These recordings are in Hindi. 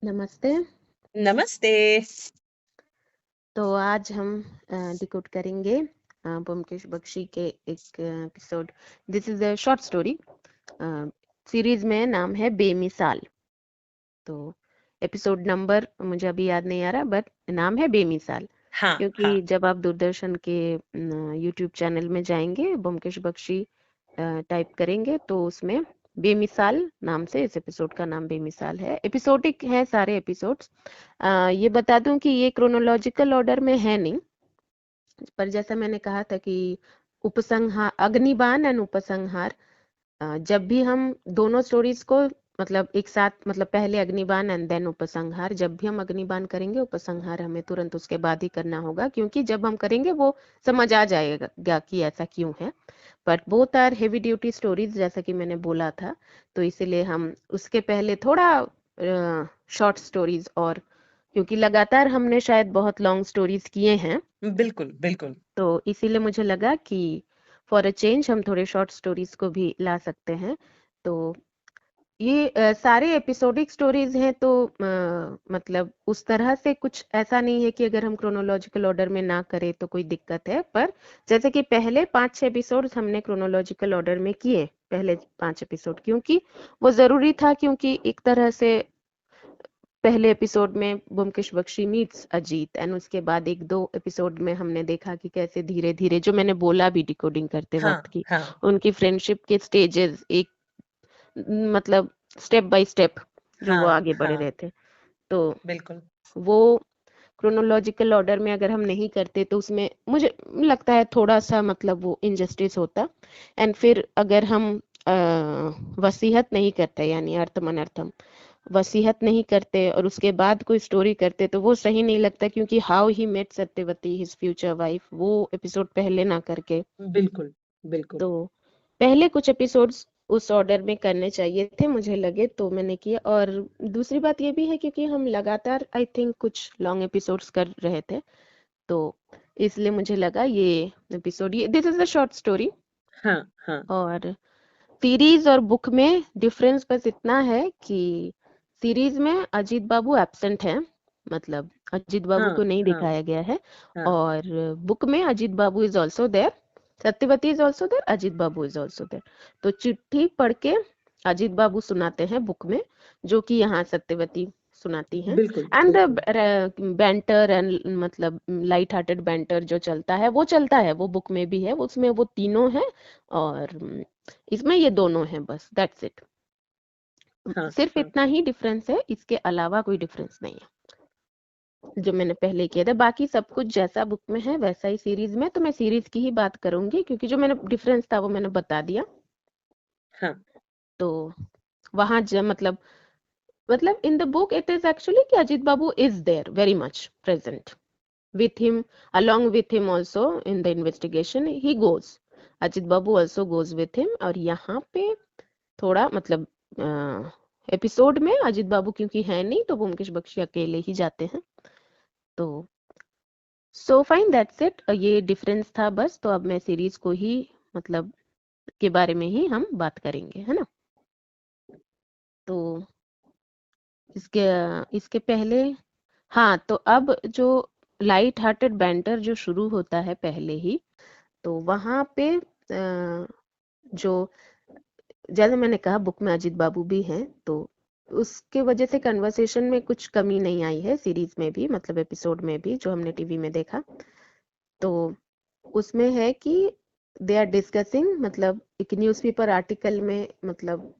नमस्ते। नमस्ते। तो आज हम डिकोड करेंगे ब्योमकेश बख्शी के एक episode. This is a short story. Series में नाम है बेमिसाल। तो एपिसोड नंबर मुझे अभी याद नहीं आ रहा, बट नाम है बेमिसाल। हाँ, क्योंकि हाँ। जब आप दूरदर्शन के यूट्यूब चैनल में जाएंगे, ब्योमकेश बख्शी टाइप करेंगे, तो उसमें बेमिसाल नाम से इस एपिसोड का नाम बेमिसाल है। एपिसोडिक है सारे एपिसोड्स। ये बता दूं कि ये क्रोनोलॉजिकल ऑर्डर में है नहीं, पर जैसा मैंने कहा था कि उपसंहार, अग्निबाण एंड उपसंहार, जब भी हम दोनों स्टोरीज को मतलब एक साथ, मतलब पहले अग्निबाण एंड देन उपसंहार, जब भी हम अग्निबाण करेंगे उपसंहार हमें तुरंत उसके बाद ही करना होगा, क्योंकि जब हम करेंगे वो समझ आ जाएगा कि ऐसा क्यों है। But both are heavy duty stories, जैसा कि मैंने बोला था, तो इसीलिए हम उसके पहले थोड़ा शॉर्ट स्टोरीज, और क्योंकि लगातार हमने शायद बहुत लॉन्ग स्टोरीज किए हैं, बिल्कुल, बिल्कुल। तो इसीलिए मुझे लगा कि फॉर अ चेंज हम थोड़े शॉर्ट स्टोरीज को भी ला सकते हैं। तो ये सारे एपिसोडिक स्टोरीज हैं, तो मतलब उस तरह से कुछ ऐसा नहीं है कि अगर हम क्रोनोलॉजिकल ऑर्डर में ना करें तो कोई दिक्कत है। पर जैसे कि पहले 5-6 एपिसोड हमने क्रोनोलॉजिकल ऑर्डर में किए, पहले 5 एपिसोड, क्योंकि वो जरूरी था, क्योंकि एक तरह से पहले एपिसोड में ब्योमकेश बख्शी मीट्स अजीत, एंड उसके बाद एक दो एपिसोड में हमने देखा कि कैसे धीरे धीरे, जो मैंने बोला भी डिकोडिंग करते हाँ, वक्त की, हाँ। उनकी फ्रेंडशिप के स्टेजेस एक मतलब स्टेप बाय स्टेप जो वो हाँ, आगे बढ़ हाँ। रहे थे, तो बिल्कुल। वो क्रोनोलॉजिकल ऑर्डर में अगर हम नहीं करते तो उसमें मुझे लगता है थोड़ा सा मतलब वो इनजस्टिस होता। एंड फिर अगर हम वसीहत नहीं करते, यानी अर्थम अनर्थम वसीहत नहीं करते और उसके बाद कोई स्टोरी करते, तो वो सही नहीं लगता, क्योंकि how he met Satyavati his future wife, वो एपिसोड पहले ना करके, बिल्कुल, बिल्कुल। तो पहले कुछ एपिसोड्स उस ऑर्डर में करने चाहिए थे मुझे लगे, तो मैंने किया। और दूसरी बात ये भी है क्योंकि हम लगातार आई थिंक कुछ लॉन्ग एपिसोड्स कर रहे थे, तो इसलिए मुझे लगा ये एपिसोड, ये this is a short story. हाँ, हाँ। और सीरीज और बुक में डिफरेंस बस इतना है कि सीरीज में अजीत बाबू एब्सेंट है, मतलब अजीत बाबू हाँ, को नहीं हाँ, दिखाया गया है। हाँ। और बुक में Ajit Babu is also there, Satyavati is also there, Ajit Babu is also there. तो चिट्ठी पढ़ के अजीत बाबू सुनाते हैं बुक में, जो कि यहाँ सत्यवती सुनाती हैं। बिल्कुल, एंड बिल्कुल। बैंटर एंड मतलब लाइट हार्टेड बैंटर जो चलता है वो चलता है, वो बुक में भी है, उसमें वो तीनों हैं, और इसमें ये दोनों हैं, बस दैट्स इट। हाँ, सिर्फ हाँ। इतना ही डिफरेंस है, इसके अलावा कोई डिफरेंस नहीं है जो मैंने पहले किया था। बाकी सब कुछ जैसा बुक में है वैसा ही सीरीज में, तो मैं सीरीज की ही बात करूंगी, क्योंकि जो मैंने डिफरेंस था वो मैंने बता दिया। हाँ, तो वहां मतलब in the book it is actually कि Ajit Babu is there very much present with him, along with him also in the investigation he goes, Ajit Babu also goes with him। और यहाँ पे थोड़ा मतलब एपिसोड में अजित बाबू क्योंकि है नहीं, तो ब्योमकेश बख्शी अकेले ही जाते हैं। तो सो फाइन, दैट्स इट, ये डिफरेंस था बस। तो अब मैं सीरीज को ही मतलब के बारे में ही हम बात करेंगे, है ना। तो इसके इसके पहले, हाँ, तो अब जो लाइट हार्टेड बैंटर जो शुरू होता है पहले ही, तो वहां पे जो, जैसे मैंने कहा बुक में अजीत बाबू भी हैं, तो उसके वजह से कन्वर्सेशन में कुछ कमी नहीं आई है सीरीज में भी, मतलब एपिसोड में भी जो हमने टीवी में देखा। तो उसमें है कि दे आर डिस्कसिंग, मतलब एक न्यूज़पेपर आर्टिकल में, मतलब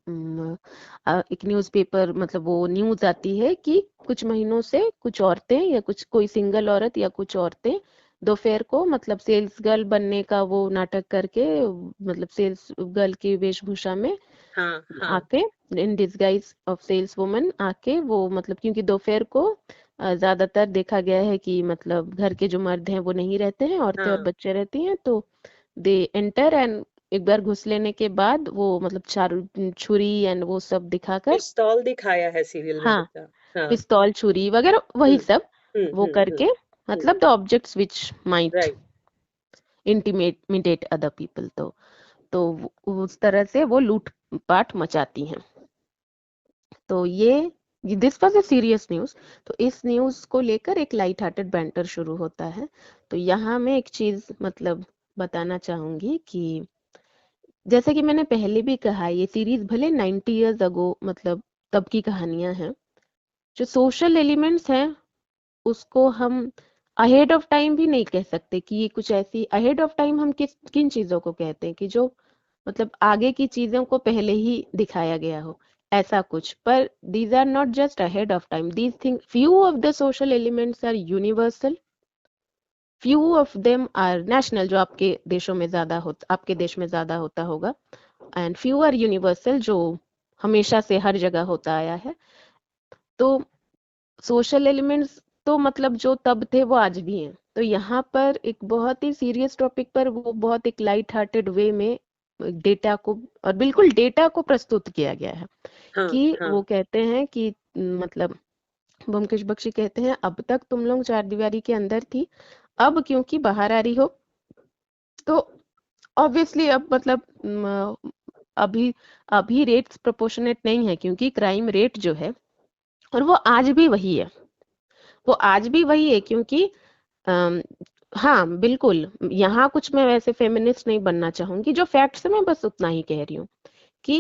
एक न्यूज़पेपर, मतलब वो न्यूज़ आती है कि कुछ महीनों से कुछ औरतें या कुछ कोई सिंगल औरत या कुछ औरतें दोपहर को मतलब सेल्स गर्ल बनने का वो नाटक करके, मतलब सेल्स गर्ल की वेशभूषा में हाँ, हाँ। आके, in disguise of sales woman आके, वो मतलब क्योंकि दोपहर को ज्यादातर देखा गया है कि मतलब घर के जो मर्द हैं वो नहीं रहते हैं, औरतें और हाँ। बच्चे रहती हैं, तो दे एंटर एंड एक बार घुस लेने के बाद वो मतलब चारू छुरी एंड वो सब दिखाकर, पिस्तौल दिखाया है सीरियल में हाँ, बेटा। हाँ। पिस्तौल छुरी वगैरह वही हुँ, सब हुँ, वो हुँ, हुँ, करके, हुँ। मतलब the objects which might right. Intimidate other people, तो उस तरह से वो लूटपाट मचाती हैं। तो ये this was a serious news. तो इस न्यूज को लेकर एक लाइट हार्टेड बैंटर शुरू होता है। तो यहाँ मैं एक चीज मतलब बताना चाहूंगी कि जैसे कि मैंने पहले भी कहा, ये सीरीज भले 90 इयर्स अगो मतलब तब की कहानियां हैं। जो सोशल एलिमेंट्स हैं उसको हम अहेड ऑफ टाइम भी नहीं कह सकते कि ये कुछ ऐसी, अहेड ऑफ टाइम हम किन चीजों को कहते हैं कि जो मतलब आगे की चीजों को पहले ही दिखाया गया हो, ऐसा कुछ। पर these are not just ahead of time, these thing few of the social elements are universal, few of them are national, जो आपके देशों में ज्यादा हो, आपके देश में ज्यादा होता होगा, एंड फ्यू आर यूनिवर्सल जो हमेशा से हर जगह होता आया है। तो सोशल एलिमेंट्स तो मतलब जो तब थे वो आज भी हैं। तो यहाँ पर एक बहुत ही सीरियस टॉपिक पर वो बहुत एक लाइट हार्टेड वे में डेटा को, और बिल्कुल डेटा को प्रस्तुत किया गया है हाँ कि हाँ वो कहते हैं कि मतलब ब्योमकेश बख्शी कहते हैं अब तक तुम लोग चार दीवारी के अंदर थी, अब क्योंकि बाहर आ रही हो तो ऑब्वियसली अब मतलब अभी अभी रेट्स प्रोपोर्शनेट नहीं है, क्योंकि क्राइम रेट जो है, और वो आज भी वही है, वो आज भी वही है क्योंकि अम, हाँ बिल्कुल, यहाँ कुछ मैं वैसे फेमिनिस्ट नहीं बनना चाहूंगी, जो फैक्ट्स है मैं बस उतना ही कह रही हूँ कि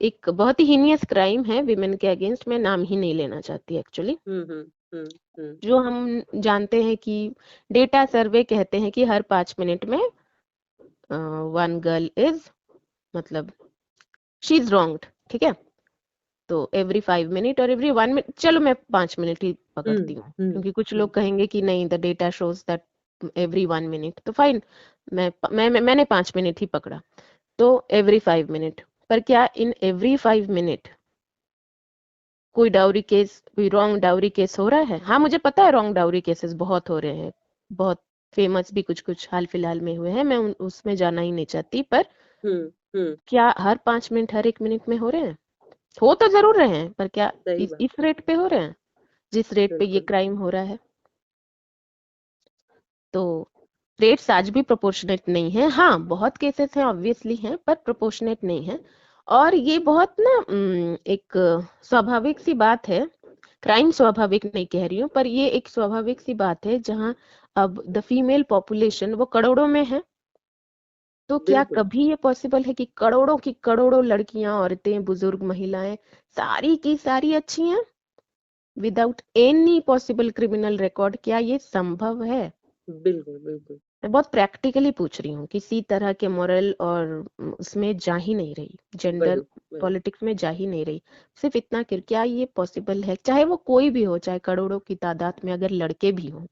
एक बहुत ही हीनियस क्राइम है विमेन के अगेंस्ट, मैं नाम ही नहीं लेना चाहती एक्चुअली, जो हम जानते हैं कि डेटा सर्वे कहते हैं कि हर 5 मिनट में वन गर्ल इज मतलब शी इज रॉन्ग्ड, ठीक है। तो एवरी 5 मिनट और एवरी 1 मिनट, चलो मैं 5 मिनट ही पकड़ती हूँ क्योंकि कुछ लोग कहेंगे कि नहीं the data shows that every 1 minute, तो फाइन, मैंने 5 मिनट ही पकड़ा। तो एवरी 5 मिनट, पर क्या इन एवरी 5 मिनट कोई डाउरी केस, कोई रॉन्ग डाउरी केस हो रहा है? हाँ मुझे पता है रॉन्ग डाउरी केसेस बहुत हो रहे हैं, बहुत फेमस भी कुछ कुछ हाल फिलहाल में हुए हैं, मैं उसमें जाना ही नहीं चाहती, पर क्या हर 5 मिनट हर 1 मिनट में हो रहे हैं? हो तो जरूर रहे हैं, पर क्या सही इस बात है, रेट पे हो रहे हैं जिस रेट पे ये बिल्कुल क्राइम हो रहा है? तो रेट्स आज भी प्रोपोर्शनेट नहीं है। हाँ बहुत केसेस हैं ऑब्वियसली हैं, पर प्रोपोर्शनेट नहीं है। और ये बहुत ना एक स्वाभाविक सी बात है, क्राइम स्वाभाविक नहीं कह रही हूँ, पर ये एक स्वाभाविक सी बात है जहाँ अब द फीमेल पॉपुलेशन वो करोड़ों में है। तो क्या बिल्कुल कभी ये पॉसिबल है कि करोड़ों की करोड़ों लड़कियां, औरतें, बुजुर्ग, महिलाएं सारी की सारी अच्छी हैं without any possible criminal record? क्या ये संभव है? बिल्कुल बिल्कुल मैं बहुत प्रैक्टिकली पूछ रही हूँ, किसी तरह के मोरल और उसमें जा ही नहीं रही, जेंडर वही वही पॉलिटिक्स में जा ही नहीं रही। सिर्फ इतना कि क्या ये पॉसिबल है, चाहे वो कोई भी हो, चाहे करोड़ों की तादाद में अगर लड़के भी हों,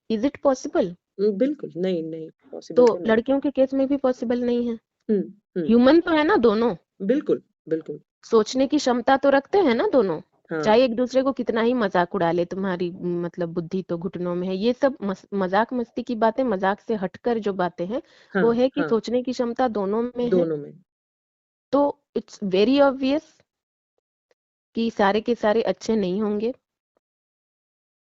इज इट पॉसिबल? बिल्कुल नहीं नहीं तो पॉसिबल तो नहीं। लड़कियों के केस में भी पॉसिबल नहीं है? हम्म हम्म ह्यूमन तो है ना दोनों, बिल्कुल बिल्कुल सोचने की क्षमता तो रखते हैं ना दोनों, हाँ चाहे एक दूसरे को कितना ही मजाक उड़ा ले, तुम्हारी मतलब बुद्धि तो घुटनों में है, ये सब मजाक मस्ती की बातें, मजाक से हटकर जो बातें हैं हाँ वो है कि हाँ सोचने की क्षमता दोनों में है। दोनों में तो इट्स वेरी ऑब्वियस कि सारे के सारे अच्छे नहीं होंगे।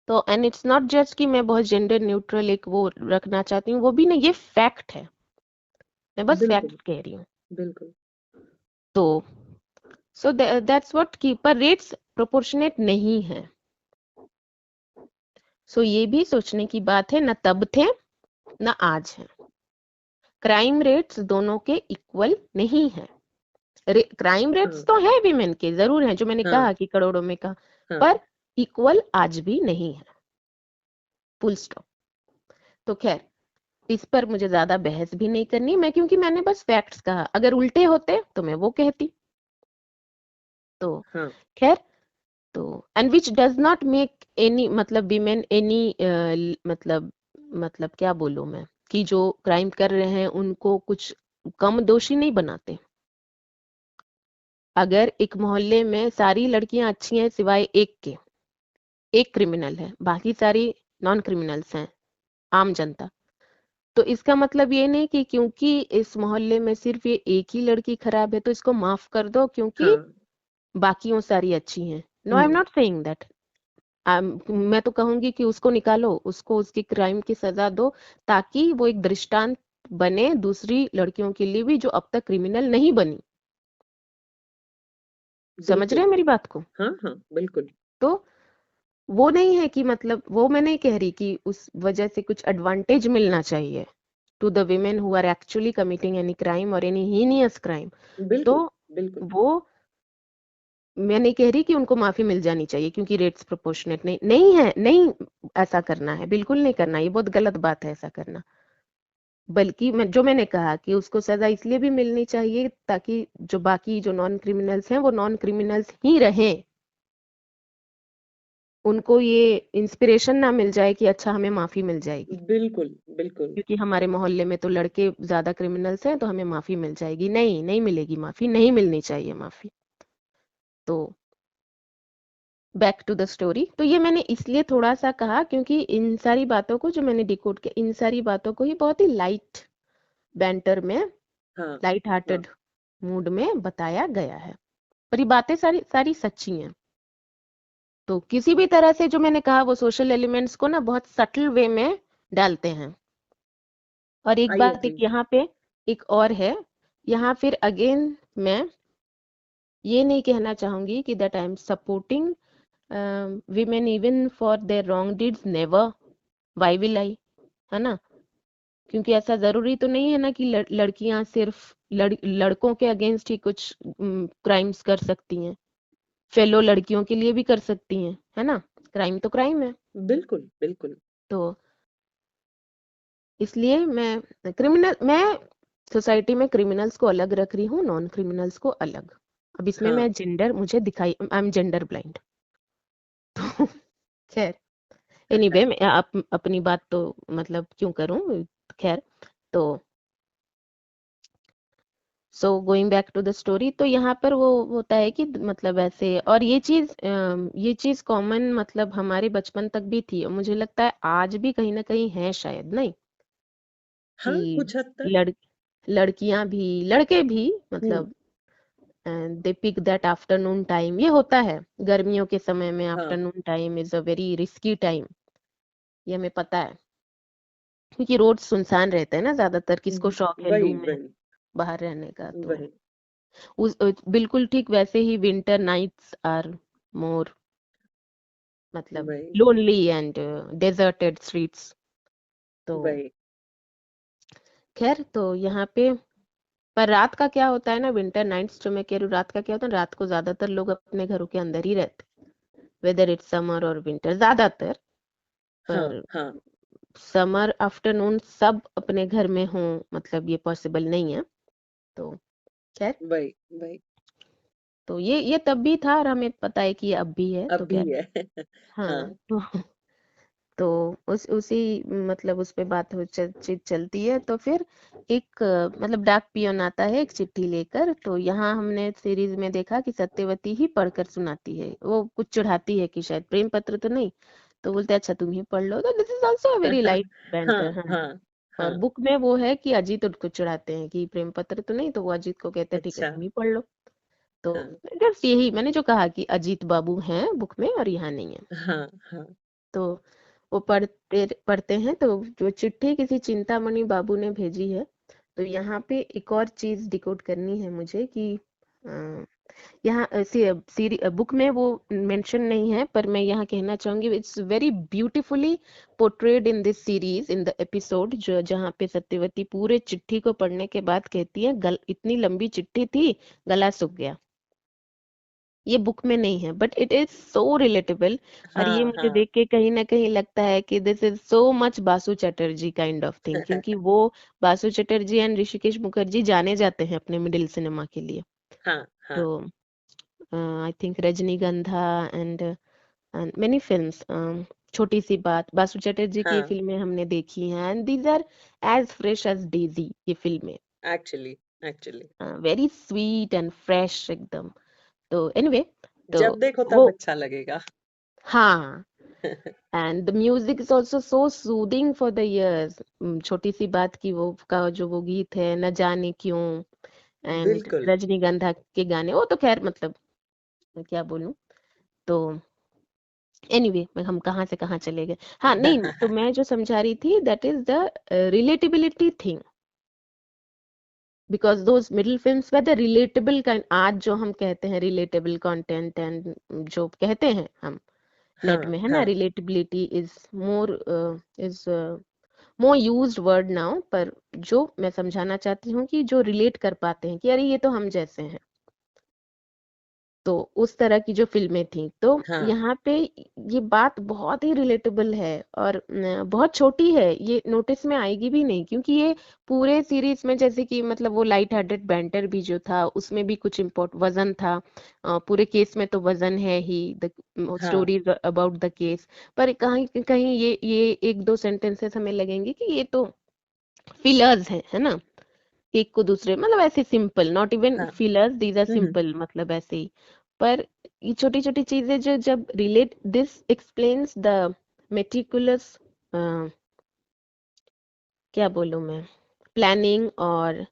तो एंड इट्स नॉट जस्ट कि मैं बहुत जेंडर न्यूट्रल एक वो रखना चाहती हूँ, वो भी नहीं, ये फैक्ट है, मैं बस बिल्कुल फैक्ट कह रही हूँ। बिल्कुल तो सो दैट्स व्हाट की, पर रेट्स प्रोपोर्शनेट नहीं है। सो ये भी सोचने की बात है, न तब थे न आज है। क्राइम रेट्स दोनों के इक्वल नहीं है। क्राइम रेट्स हाँ तो है विमेन के, जरूर है, जो मैंने हाँ कहा कि करोड़ों में कहा, हाँ पर इक्वल आज भी नहीं है, फुल स्टॉप। तो खैर इस पर मुझे ज्यादा बहस भी नहीं करनी मैं, क्योंकि मैंने बस फैक्ट्स कहा, अगर उल्टे होते तो मैं वो कहती। तो हाँ खैर, तो and which does not make any मतलब विमेन एनी मतलब क्या बोलूं मैं, कि जो क्राइम कर रहे हैं उनको कुछ कम दोषी नहीं बनाते। अगर एक मोहल्ले में सारी लड़कियां अच्छी हैं सिवाय एक के, एक क्रिमिनल है, बाकी सारी नॉन क्रिमिनल्स हैं, आम जनता, तो इसका मतलब ये नहीं कि क्योंकि इस मोहल्ले में सिर्फ ये एक ही लड़की खराब है तो इसको माफ कर दो क्योंकि हाँ बाकियों सारी अच्छी हैं। No I am hmm not saying that. मैं तो कहूंगी कि उसको निकालो, उसको उसकी क्राइम की सजा दो, ताकि वो एक दृष्टांत बने दूसरी लड़कियों के लिए भी जो अब तक क्रिमिनल नहीं बनी। समझ रहे बिल्कुल। हैं मेरी बात को? हाँ, हाँ, बिल्कुल। तो वो नहीं है कि मतलब वो मैं नहीं कह रही कि उस वजह से कुछ एडवांटेज मिलना चाहिए to the women who are actually committing any crime और एनी हीनियस क्राइम। तो बिल्कुल, बिल्कुल। वो मैं नहीं कह रही कि उनको माफी मिल जानी चाहिए क्योंकि रेट्स प्रोपोर्शनेट नहीं नहीं है, नहीं ऐसा करना है, बिल्कुल नहीं करना, ये बहुत गलत बात है ऐसा करना। बल्कि मैंने कहा कि उसको सजा इसलिए भी मिलनी चाहिए ताकि जो बाकी जो नॉन क्रिमिनल्स हैं वो नॉन क्रिमिनल्स ही रहें, उनको ये इंस्पिरेशन ना मिल जाए कि अच्छा हमें माफी मिल जाएगी बिल्कुल, बिल्कुल। क्योंकि हमारे मोहल्ले में तो लड़के ज्यादा क्रिमिनल्स हैं तो हमें माफी मिल जाएगी। नहीं, नहीं मिलेगी माफी, नहीं मिलनी चाहिए माफी। तो बैक टू द स्टोरी, तो ये मैंने इसलिए थोड़ा सा कहा क्योंकि इन सारी बातों को जो मैंने डिकोड किया, इन सारी बातों को ही बहुत ही लाइट बैंटर में, हाँ, लाइट हाँ। हार्टेड मूड में बताया गया है, पर ये बातें सारी सारी सच्ची हैं। तो किसी भी तरह से जो मैंने कहा वो सोशल एलिमेंट्स को ना बहुत सटल वे में डालते हैं। और एक आई बात, एक एग्री। यहाँ पे एक और है, यहाँ फिर अगेन मैं ये नहीं कहना चाहूंगी कि that I am supporting women even for their wrong deeds, never, why will I, है ना? क्योंकि ऐसा जरूरी तो नहीं है ना कि लड़कियां सिर्फ लड़कों के अगेंस्ट ही कुछ क्राइम्स कर सकती हैं, फेलो लड़कियों के लिए भी कर सकती हैं, है ना? क्राइम तो क्राइम है। बिल्कुल, बिल्कुल। तो इसलिए मैं सोसाइटी में क्रिमिनल्स को अलग रख रही हूँ, नॉन क्रिमिनल्स को अलग। अब इसमें हाँ, मैं जेंडर मुझे दिखाई, आई एम जेंडर ब्लाइंड। तो खैर, एनीवे मैं अपनी बात तो मतलब क्यों करूं, खैर। तो so going back to the story, तो यहाँ पर वो होता है कि मतलब ऐसे, और ये चीज कॉमन मतलब हमारे बचपन तक भी थी और मुझे लगता है आज भी कहीं ना कहीं है शायद, नहीं हाँ, कि कुछ हद तक। लड़ लड़कियां भी लड़के भी हुँ, मतलब दे पिक दैट आफ्टरनून टाइम, ये होता है गर्मियों के समय में, हाँ। Afternoon time is a very risky time, ये हमें पता है क्योंकि रोड सुनसान रहते हैं ना ज्यादातर, किसको शौक है वही, लू में वही, बाहर रहने का। तो वही, बिल्कुल ठीक वैसे ही विंटर नाइट्स आर मोर मतलब वही, लोनली एंड डेजर्टेड स्ट्रीट्स। तो वही। खैर, तो यहाँ पे पर रात का क्या होता है ना, विंटर नाइट्स जो मैं कह रही हूँ, रात का क्या होता है, रात को ज्यादातर लोग अपने घरों के अंदर ही रहते हैं, वेदर इट्स समर और विंटर ज्यादातर। हाँ, पर हाँ। समर आफ्टरनून सब अपने घर में हों मतलब ये पॉसिबल नहीं है। तो खैर, वही, वही। तो ये तब भी था और हमें पता है कि ये अब भी है, अब तो भी खैर। है। हाँ, हाँ, तो उस उसी मतलब उस पे बात चलती है। तो फिर एक मतलब डाक पियोन आता है एक चिट्ठी लेकर, तो यहाँ हमने सीरीज में देखा कि सत्यवती ही पढ़कर सुनाती है, वो कुछ चढ़ाती है कि शायद प्रेम पत्र तो नहीं, तो बोलते अच्छा तुम ही पढ़ लो, तो this is also very light हाँ, बैंटर। हाँ, हाँ, और हाँ। बुक में वो है कि अजीत उनको चढ़ाते हैं कि प्रेम पत्र तो नहीं, तो वो अजीत को कहते हैं ठीक है अच्छा। तुम ही पढ़ लो। तो हाँ, जस्ट यही मैंने जो कहा कि अजीत बाबू हैं बुक में और यहाँ नहीं है। हाँ, हाँ। तो वो पढ़ते पढ़ते हैं, तो जो चिट्ठी किसी चिंतामणि बाबू ने भेजी है। तो यहाँ पे एक और चीज डिकोड करनी है मुझे कि अ, यहाँ बुक में वो मेंशन नहीं है, पर मैं यहाँ कहना चाहूंगी it's very beautifully portrayed in this series in the episode, जो जहाँ पे सत्यवती पूरे चिट्ठी को पढ़ने के बाद कहती है इतनी लंबी चिट्ठी थी, गला सूख गया। ये बुक में नहीं है but it is so relatable. और ये हाँ, मुझे हाँ। देख के कहीं ना कहीं लगता है कि this is so much Basu Chatterjee kind of thing, क्योंकि वो बासु चटर्जी एंड ऋषिकेश मुखर्जी जाने जाते हैं अपने मिडिल सिनेमा के लिए। हाँ, हाँ, तो आई थिंक रजनीगंधा एंड मेनी फिल्म्स, छोटी सी बात, बासु चटर्जी की हाँ। फिल्में हमने देखी हैं and these are as fresh as daisy, ये फिल्में actually, actually. Very sweet and fresh एकदम। तो एनीवे, तो जब देखो वो तब अच्छा लगेगा। हाँ, and the music is also so soothing for the years. छोटी सी बात की वो का जो वो गीत है न जाने क्यों, एंड बिल्कुल। रजनीगंधा के गाने, वो तो खैर मतलब मैं क्या बोलूं। तो एनीवे हम कहाँ से कहाँ चले गए। हाँ नहीं, तो मैं जो समझा रही थी that is the relatability thing, because those middle films were the relatable kind, आज जो हम कहते हैं रिलेटेबल कंटेंट एंड जो कहते हैं हम नेट हाँ में, है ना, हाँ relatability is more is more used word now, पर जो मैं समझाना चाहती हूँ कि जो रिलेट कर पाते हैं कि अरे ये तो हम जैसे हैं, तो उस तरह की जो फिल्में थी, तो हाँ यहाँ पे ये बात बहुत ही रिलेटेबल है और बहुत छोटी है, ये नोटिस में आएगी भी नहीं, क्योंकि ये पूरे सीरीज में जैसे कि मतलब वो लाइट हार्टेड बैंटर भी जो था उसमें भी कुछ इम्पोर्ट वजन था, पूरे केस में तो वजन है ही, द हाँ स्टोरीज अबाउट द केस, पर कहीं कहीं ये एक दो सेंटेंसेस हमें लगेंगे कि ये तो फिलर्स है ना, एक को दूसरे मतलब ऐसे सिंपल, नॉट इवन हाँ fillers, these are hmm simple, मतलब ऐसे ही। पर ये छोटी छोटी चीजें जो जब relate, this explains the meticulous, क्या बोलूं मैं, प्लानिंग और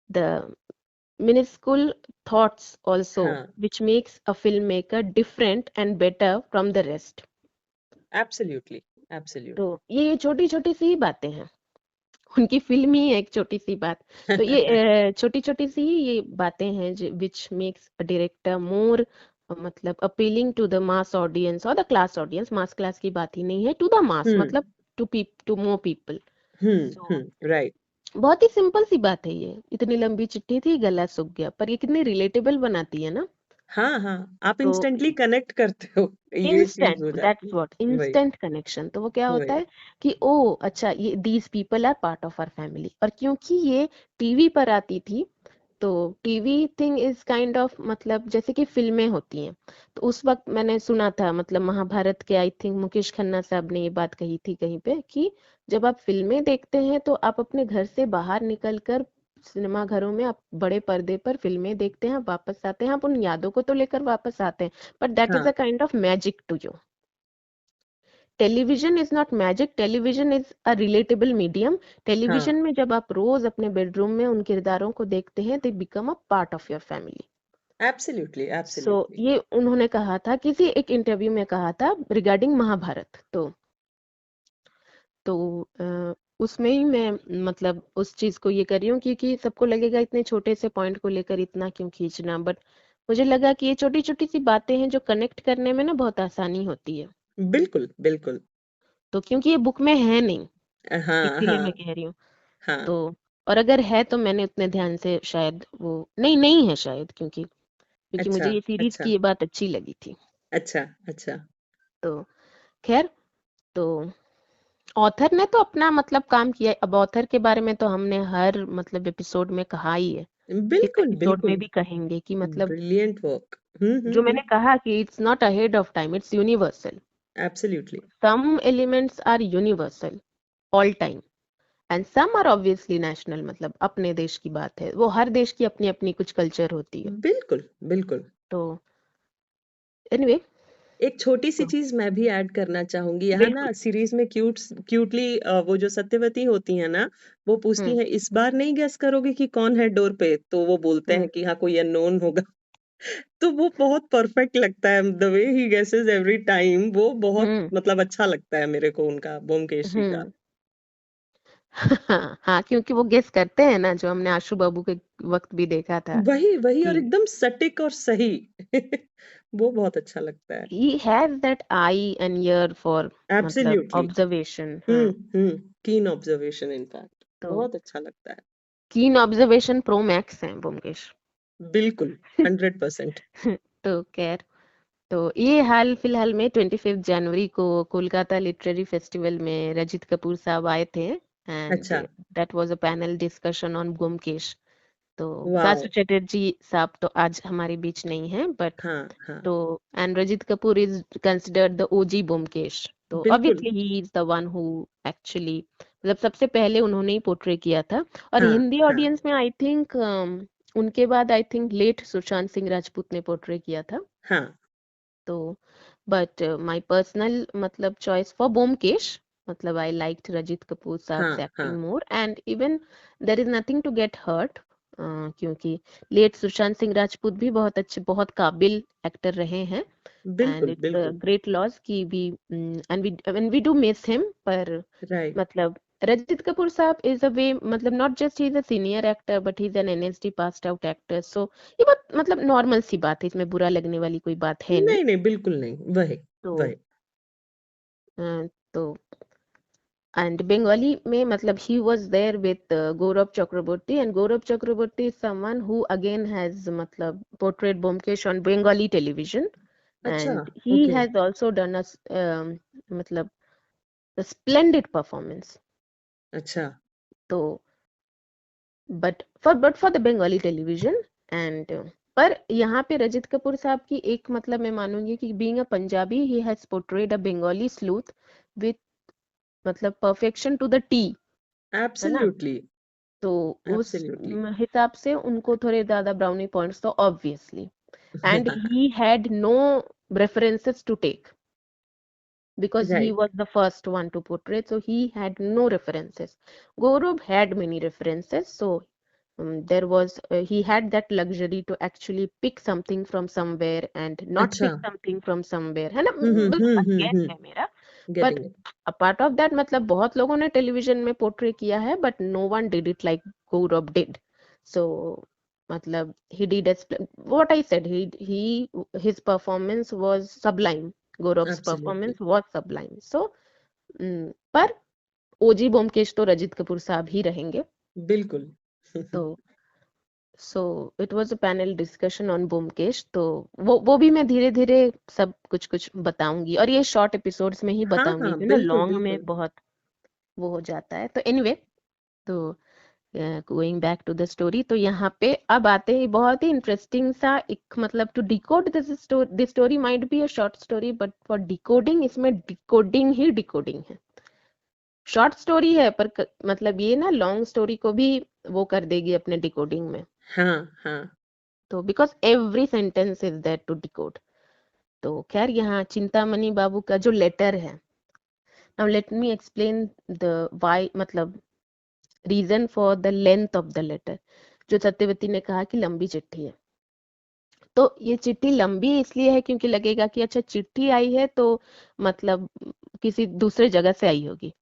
द minuscule thoughts also, हाँ which makes a filmmaker different and better from the rest. Absolutely तो एब्सोल्युटली ये छोटी छोटी सी ही बातें हैं, उनकी फिल्म ही है एक छोटी सी बात, तो ये छोटी छोटी सी ही ये बातें हैं which makes a director more, मतलब appealing to the mass audience और the class audience, mass class की बात ही नहीं है, टू द मास हम्म मतलब to more people. So right बहुत ही सिंपल सी बात है, ये इतनी लंबी चिट्ठी थी गला सूख गया, पर ये कितनी रिलेटेबल बनाती है ना। हाँ हाँ आप तो इंस्टेंटली कनेक्ट करते हो ये चीज इंस्टेंट, हो दैट्स जाती व्हाट, है वही इंस्टेंट कनेक्शन, तो वो क्या होता वही है कि ओ अच्छा, ये these people are part of our family, और क्योंकि ये टीवी पर आती थी, तो TV thing is kind of, मतलब जैसे कि फिल्में होती हैं, तो उस वक्त मैंने सुना था, मतलब महाभारत के आई थिंक मुकेश खन्ना साहब ने ये बात कही थी कहीं पे कि जब आप फिल्में देखते हैं तो आप अपने घर से बाहर निकलकर सिनेमा घरों में आप बड़े पर्दे पर फिल्में देखते हैं, आप वापस आते हैं, आप उन यादों को तो लेकर वापस आते हैं, but that is हाँ a kind of magic to you. Television is not magic, television is a relatable medium, हाँ टेलीविजन में जब आप रोज अपने बेडरूम में उन किरदारों को देखते हैं, they become a part of your family. Absolutely so absolutely ये उन्होंने कहा था, किसी एक इंटरव्यू में कहा था रिगार्डिंग महाभारत, तो उसमें ही मैं मतलब उस चीज को ये कर रही हूँ, क्योंकि सबको लगेगा इतने छोटे से पॉइंट को लेकर इतना क्यों खींचना, बट मुझे लगा कि ये छोटी छोटी सी बातें हैं जो कनेक्ट करने में ना बहुत आसानी होती है, बिल्कुल बिल्कुल तो क्योंकि ये बुक में है नहीं, हाँ इसीलिए मैं हाँ कह रही हूँ। हाँ तो और अगर है तो मैंने उतने ध्यान से शायद वो नहीं नहीं है शायद, क्योंकि अच्छा मुझे ये सीरीज अच्छा की ये बात अच्छी लगी थी। अच्छा अच्छा तो खैर, तो ऑथर ने तो अपना मतलब काम किया है, अब ऑथर के बारे में तो हमने हर मतलब एपिसोड में कहा ही है, इस बिल्कुल एपिसोड में बिल्कुल भी कहेंगे कि मतलब ब्रिलियंट वर्क जो मैंने कहा कि it's not ahead of time, it's universal, absolutely some elements are universal all time and some are obviously national, मतलब अपने देश की बात है, वो हर देश की अपनी अपनी कुछ कल्चर होती है। बिल्कुल बिल्कुल तो एनीवे, एक छोटी सी तो चीज मैं भी ऐड करना चाहूंगी यहाँ बिल्कुल। ना सीरीज में क्यूटली वो जो सत्यवती होती है ना वो पूछती हम्म है इस बार नहीं गेस करोगे कि कौन है डोर पे तो वो बोलते हैं हम्म कि हाँ कोई अननोन होगा तो वो बहुत परफेक्ट लगता है the way he guesses every time वो बहुत हम्म मतलब अच्छा लगता है मेरे को उनका ब्योमकेश जी का हम्म हाँ हाँ, क्योंकि वो गेस करते हैं ना, जो हमने आशु बाबू के वक्त भी देखा था वही वही और कि एकदम सटीक और सही वो बहुत अच्छा लगता है he has that eye and ear for मतलब एब्सोल्युटली ऑब्जर्वेशन, हाँ। कीन ऑब्जर्वेशन इनफैक्ट तो बहुत अच्छा लगता है कीन ऑब्जर्वेशन प्रो मैक्स है ब्योमकेश। बिल्कुल 100% तो खैर, तो ये हाल फिलहाल में 25 जनवरी को कोलकाता लिटरेरी फेस्टिवल में रजित कपूर साहब आए थे, एंड अच्छा that was a panel discussion on Byomkesh. तो वाओ बासु चटर्जी साहब तो आज हमारे बीच नहीं है, बट हाँ हाँ तो and Rajit Kapoor is considered the OG Byomkesh, तो बिल्कुल obviously he is the one who actually, मतलब सबसे पहले उन्होंने ही पोर्ट्रे किया था, और हाँ हिंदी हाँ ऑडियंस में आई थिंक उनके बाद I think late Sushant Singh Rajput ने पोर्ट्रे किया था। हाँ तो बट माय पर्सनल मतलब चॉइस फॉर ब्योमकेश, मतलब आई लाइक्ड रजित कपूर साहब हाँ एक्टिंग हाँ more, and even there is nothing to get hurt, क्योंकि लेट सुशांत सिंह राजपूत भी बहुत अच्छे बहुत काबिल एक्टर रहे हैं, एंड बिल्कुल इट्स अ बिल्कुल ग्रेट लॉस कि we and we do miss him, पर राइट मतलब Rajat Kapoor साहब is a way मतलब not just he is a senior actor but he is an NSD passed out actor, so ये बात मतलब नॉर्मल सी बात है, इसमें बुरा लगने वाली कोई बात है नहीं। नहीं नहीं बिल्कुल नहीं, वही तो वही। तो and Bengali में मतलब he was there with Gaurav Chakraborty, and Gaurav Chakraborty is someone who again has मतलब portrayed Byomkesh on Bengali television, अच्छा, and he okay, has also done मतलब a splendid performance. अच्छा, तो but for the Bengali television and पर यहाँ पे रजित कपूर साहब की एक मतलब मैं मानूंगी कि being a Punjabi he has portrayed a Bengali sleuth with मतलब perfection to the T, है ना। एब्सोल्युटली, तो उस एब्सोल्युटली। हिसाब से उनको थोड़े ज्यादा ब्राउनी पॉइंट्स तो obviously, and he had no references to take because he right, was the first one to portray, so he had no references. Gaurav had many references, so there was he had that luxury to actually pick something from somewhere and not अच्छा, pick something from somewhere, है ना। बस guess है मेरा, but getting it. apart of that मतलब बहुत लोगों ने टेलीविजन में पोर्ट्रे किया है but no one did it like Gaurav did. So मतलब he did what I said, he his performance was sublime. Gaurav's absolutely, performance was sublime. So पर ओजी ब्योमकेश तो रजित कपूर साहब ही रहेंगे। बिल्कुल। तो so it was a panel discussion on Byomkesh, तो वो भी मैं धीरे धीरे सब कुछ कुछ बताऊंगी, और ये शॉर्ट एपिसोड्स में ही हाँ बताऊंगी हाँ, क्योंकि ना बिल्कुल लॉन्ग में बिल्कुल। बहुत वो हो जाता है। तो एनीवे, तो going back to the story, तो यहाँ पे अब आते हैं बहुत ही इंटरेस्टिंग सा एक मतलब to decode this story might be a short story but for decoding इसमें डिकोडिंग ही डिकोडिंग है। शॉर्ट स्टोरी है पर मतलब ये ना लॉन्ग स्टोरी को भी वो कर देगी अपने डिकोडिंग में। हाँ हाँ तो because every sentence is there to decode. तो खैर यहाँ चिंतामणि बाबू का जो लेटर है, now let me explain the why मतलब reason for the length of the letter. जो सत्यवती ने कहा कि लंबी चिट्ठी है, तो ये चिट्ठी लंबी इसलिए है क्योंकि लगेगा कि अच्छा चिट्ठी आई है तो मतलब किसी दूसरे जगह से आई होगी,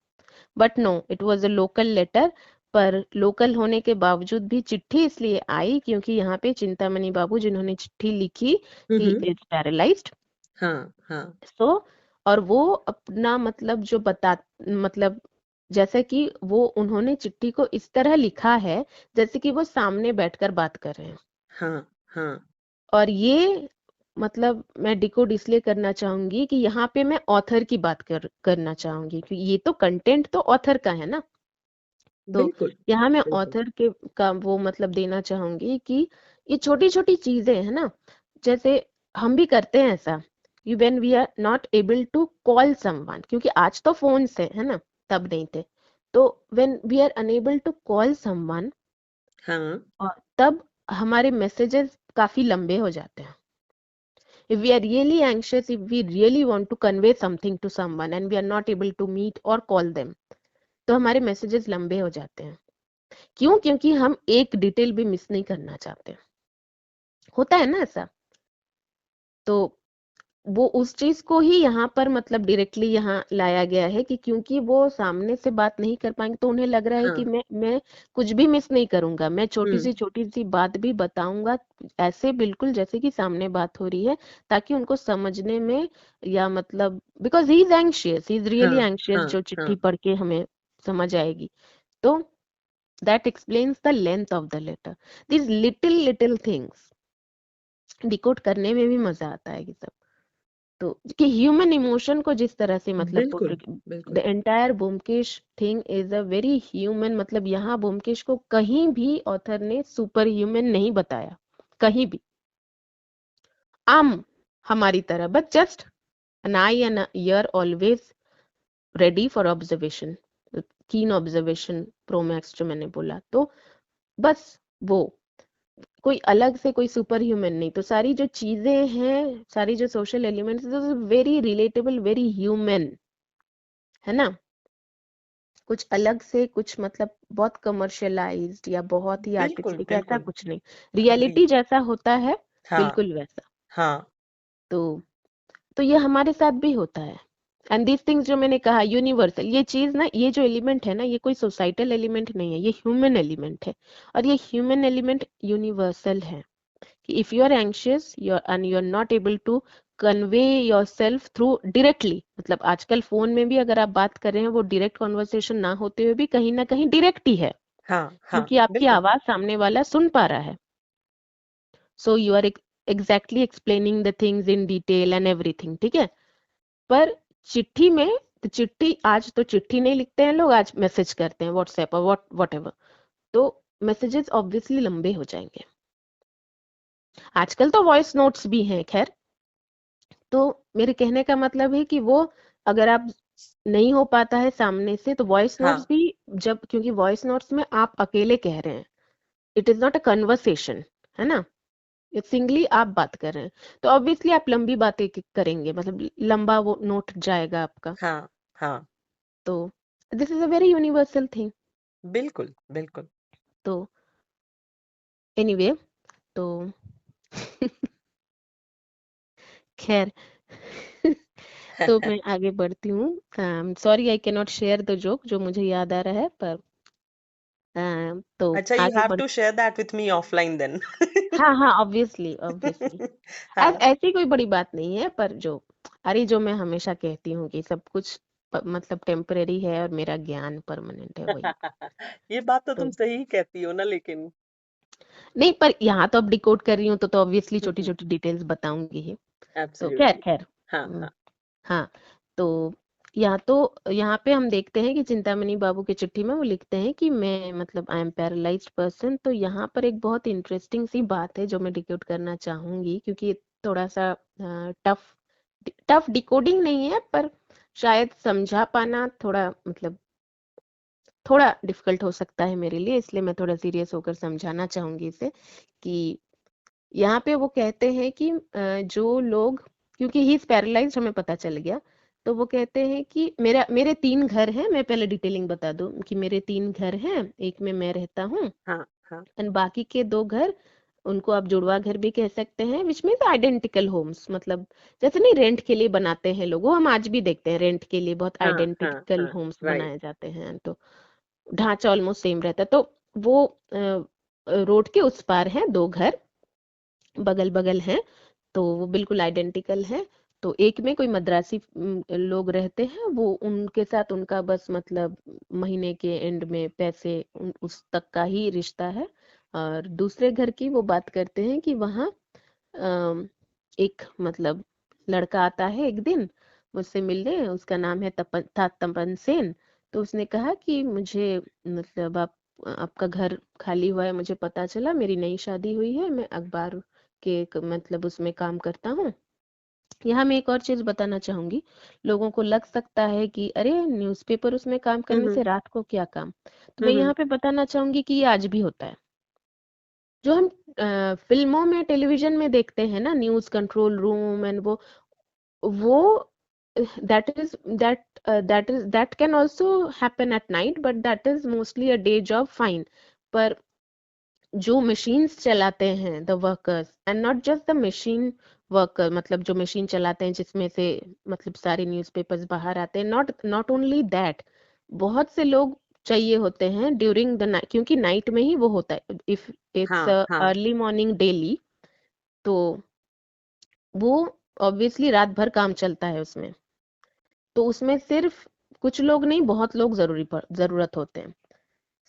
but no it was a local letter. पर लोकल होने के बावजूद भी चिट्ठी इसलिए आई क्योंकि यहाँ पे चिंतामणि बाबू जिन्होंने चिट्ठी लिखी, ही इज पैरालाइज्ड। हाँ हाँ, सो और वो अपना मतलब जो बता मतलब जैसे कि वो उन्होंने चिट्ठी को इस तरह लिखा है जैसे कि वो सामने बैठकर बात कर रहे हैं। हाँ हाँ, और ये मतलब मैं डिकोड इसलिए करना चाहूंगी कि यहाँ पे मैं ऑथर की बात करना चाहूंगी क्योंकि ये तो कंटेंट तो ऑथर का है ना। तो बिल्कुल यहाँ मैं बिल्कुल। ऑथर के का वो मतलब देना चाहूंगी कि ये छोटी छोटी चीजें है ना, जैसे हम भी करते हैं ऐसा कि when we are not able to call someone, क्योंकि आज तो फोन से है ना, तब नहीं थे। तो when we are unable to call someone, हाँ, और तब हमारे मैसेजेस काफी लंबे हो जाते हैं। if we are really anxious, if we really want to convey something to someone and we are not able to meet or call them, तो हमारे मैसेजेस लंबे हो जाते हैं। क्यों? क्योंकि हम एक डिटेल भी मिस नहीं करना चाहते। होता है ना ऐसा। तो वो उस चीज को ही यहाँ पर मतलब डायरेक्टली यहाँ लाया गया है कि क्योंकि वो सामने से बात नहीं कर पाएंगे तो उन्हें लग रहा है कि हाँ, मैं कुछ भी मिस नहीं करूंगा, मैं हुँ, छोटी सी बात भी बताऊंगा ऐसे बिल्कुल जैसे कि सामने बात हो रही है, ताकि उनको समझने में या मतलब बिकॉज ही इज रियली हाँ, एंशियस, हाँ, जो चिट्ठी हाँ, पढ़ के हमें समझ आएगी। तो that explains the length of the letter. These little little things decode करने में भी मजा आता है ये सब। तो कि ह्यूमन इमोशन को जिस तरह से मतलब बिल्कुल, द बिल्कुल। Entire Byomkesh thing is a very human, मतलब यहाँ ब्योमकेश को कहीं भी ऑथर ने सुपर ह्यूमन नहीं बताया, कहीं भी आम हमारी तरह, but just an I and year always ready for observation, कीन ऑब्जर्वेशन प्रोमैक्स जो मैंने बोला, तो बस वो कोई अलग से कोई सुपर ह्यूमन नहीं। तो सारी जो चीजें हैं, सारी जो social elements, very relatable, very human, है ना। कुछ अलग से कुछ मतलब बहुत कमर्शियलाइज्ड या बहुत ही बिल्कुल, आर्टिस्टिक ऐसा बिल्कुल, कुछ नहीं, एग्री। रियलिटी जैसा होता है हाँ, बिल्कुल वैसा। हाँ, तो ये हमारे साथ भी होता है, एंड दीज थिंग्स जो मैंने कहा यूनिवर्सल, ये चीज ना, ये जो एलिमेंट है ना, ये कोई सोसाइटल एलिमेंट नहीं है, ये ह्यूमन एलिमेंट है, और ये ह्यूमन एलिमेंट यूनिवर्सल है कि if you are anxious and you are not able to convey yourself through directly, मतलब आजकल फोन में भी अगर आप बात कर रहे हैं वो डायरेक्ट कॉन्वर्सेशन ना होते हुए भी कहीं ना कहीं डायरेक्ट ही है, हाँ हाँ क्योंकि आपकी बिल्कुल। आवाज सामने वाला सुन पा रहा है। So you are exactly explaining the things in detail and everything, ठीक है। पर चिट्ठी में, तो चिट्ठी, आज तो चिट्ठी नहीं लिखते हैं लोग, आज मैसेज करते हैं व्हाट्सएप और वॉट एवर, तो मैसेजेस ऑब्वियसली लंबे हो जाएंगे। आजकल तो वॉइस नोट्स भी हैं, खैर। तो मेरे कहने का मतलब है कि वो, अगर आप नहीं हो पाता है सामने से, तो वॉइस नोट्स हाँ भी, जब, क्योंकि वॉइस नोट्स में आप अकेले कह रहे हैं, it is not a conversation, है ना, ये सिंगली आप बात कर रहे हैं, तो ऑब्वियसली आप लंबी बातें करेंगे, मतलब लंबा वो नोट जाएगा आपका। हाँ हाँ तो this is a very universal thing. बिल्कुल बिल्कुल। तो एनीवे, तो खैर, तो मैं आगे बढ़ती हूँ। Sorry I can not share the joke जो मुझे याद आ रहा है, पर तो अच्छा, यू आगे हैव बढ़, to share that with me offline then. हाँ हाँ, ऑब्वियसली ऑब्वियसली, हाँ। ऐसी कोई बड़ी बात नहीं है, पर जो, अरे जो मैं हमेशा कहती हूँ कि सब कुछ मतलब टेम्परेरी है और मेरा ज्ञान परमानेंट है, वही। ये बात तो तुम तो सही कहती हो ना, लेकिन नहीं, पर यहाँ तो अब डिकोड कर रही हूँ तो ऑब्वियसली छोटी छोटी डिटेल्स बताऊंगी ही। तो खैर एब्सोल्युटली। खैर, हाँ हम्म, हाँ। हाँ। तो यहाँ पे हम देखते हैं कि चिंतामणि बाबू की चिट्ठी में वो लिखते हैं कि मैं, मतलब आई एम पैरालाइज्ड पर्सन। तो यहाँ पर एक बहुत इंटरेस्टिंग सी बात है जो मैं डिकोड करना चाहूंगी, क्योंकि ये थोड़ा सा टफ टफ डिकोडिंग नहीं है, पर शायद समझा पाना थोड़ा, मतलब थोड़ा डिफिकल्ट हो सकता है मेरे लिए, इसलिए मैं थोड़ा सीरियस होकर समझाना चाहूंगी इसे। कि यहाँ पे वो कहते हैं कि जो लोग, क्योंकि ही इज पैरालाइज्ड हमें पता चल गया, तो वो कहते हैं कि मेरे 3 घर हैं। मैं पहले डिटेलिंग बता दूं कि मेरे 3 घर हैं, एक में मैं रहता हूँ, हाँ हाँ एंड बाकी के 2 घर, उनको आप जुड़वा घर भी कह सकते हैं, विच मीन्स आइडेंटिकल होम्स, मतलब जैसे नहीं रेंट के लिए बनाते हैं लोग, वो हम आज भी देखते हैं, रेंट के लिए बहुत हाँ हाँ आइडेंटिकल हाँ। Holmes right. बनाए जाते हैं, तो ढांचा ऑलमोस्ट सेम रहता है। तो वो रोड के उस पार हैं 2 घर, बगल बगल हैं, तो वो बिल्कुल आइडेंटिकल है। तो एक में कोई मद्रासी लोग रहते हैं, वो उनके साथ उनका बस मतलब महीने के एंड में पैसे उस तक का ही रिश्ता है। और दूसरे घर की वो बात करते हैं कि वहाँ एक मतलब लड़का आता है एक दिन मुझसे मिलने, उसका नाम है तपन सेन। तो उसने कहा कि मुझे, मतलब आपका घर खाली हुआ है, मुझे पता चला, मेरी नई शादी हुई है, मैं अखबार के मतलब उसमें काम करता हूँ। यहाँ मैं एक और चीज बताना चाहूंगी, लोगों को लग सकता है कि अरे न्यूज़पेपर उसमें काम करने हम्म से रात को क्या काम, तो मैं हम्म। यहाँ पे बताना चाहूंगी कि ये आज भी होता है। जो हम फिल्मों में, टेलीविजन में देखते हैं ना, न्यूज कंट्रोल रूम एंड वो that can also happen at night, but that is mostly a day job, fine. पर जो मशीन्स चलाते हैं, the workers and not just the machine worker, मतलब जो मशीन चलाते हैं जिसमें से मतलब सारे न्यूज़पेपर्स बाहर आते हैं, नॉट नॉट ओनली दैट, बहुत से लोग चाहिए होते हैं ड्यूरिंग द नाइट, क्योंकि नाइट में ही वो होता है, इफ इट्स हाँ हाँ अर्ली मॉर्निंग डेली, तो वो ऑब्वियसली रात भर काम चलता है उसमें। तो उसमें सिर्फ कुछ लोग नहीं, बहुत लोग जरूरत होते हैं।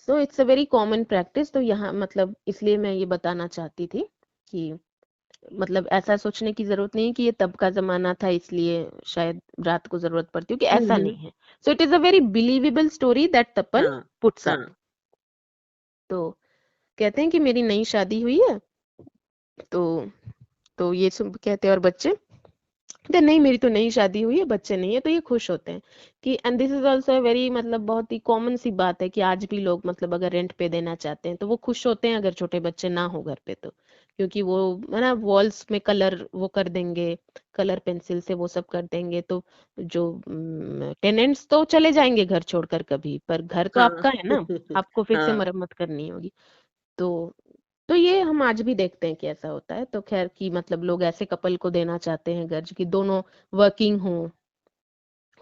So it's a very common practice. तो यहाँ मतलब इसलिए मैं ये बताना चाहती थी कि मतलब ऐसा सोचने की जरूरत नहीं है कि ये तब का जमाना था इसलिए शायद रात को जरूरत पड़ती हो, कि ऐसा हम्म। नहीं है। So it is a very believable story that Tapan हाँ पुट्स अप। हाँ तो कहते हैं कि मेरी नई शादी हुई है, तो ये सुन कहते हैं, और बच्चे कहते हैं, नहीं मेरी तो नई शादी हुई है, बच्चे नहीं है, तो ये खुश होते हैं कि, and this is also very, मतलब बहुत ही कॉमन सी बात है कि आज भी लोग, मतलब अगर रेंट पे देना चाहते हैं तो वो खुश होते हैं अगर छोटे बच्चे ना हो घर पे, तो क्योंकि वो है ना, वॉल्स में कलर वो कर देंगे, कलर पेंसिल से वो सब कर देंगे, तो जो टेनेंट्स तो चले जाएंगे घर छोड़कर कभी, पर घर तो हाँ। आपका है ना, आपको फिर से हाँ मरम्मत करनी होगी। तो ये हम आज भी देखते हैं कि ऐसा होता है। तो खैर, कि मतलब लोग ऐसे कपल को देना चाहते हैं घर कि दोनों वर्किंग हों,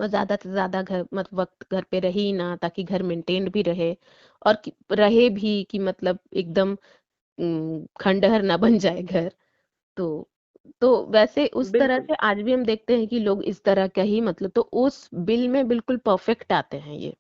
और ज्यादा से ज्यादा घर वक्त घर पे रहे ही ना, ताकि घर मेंटेन्ड भी रहे, और रहे भी कि मतलब एकदम खंडहर ना बन जाए घर। तो वैसे उस तरह बिल्कुल। से आज भी हम देखते हैं कि लोग इस तरह का ही मतलब, तो उस बिल में बिल्कुल परफेक्ट आते हैं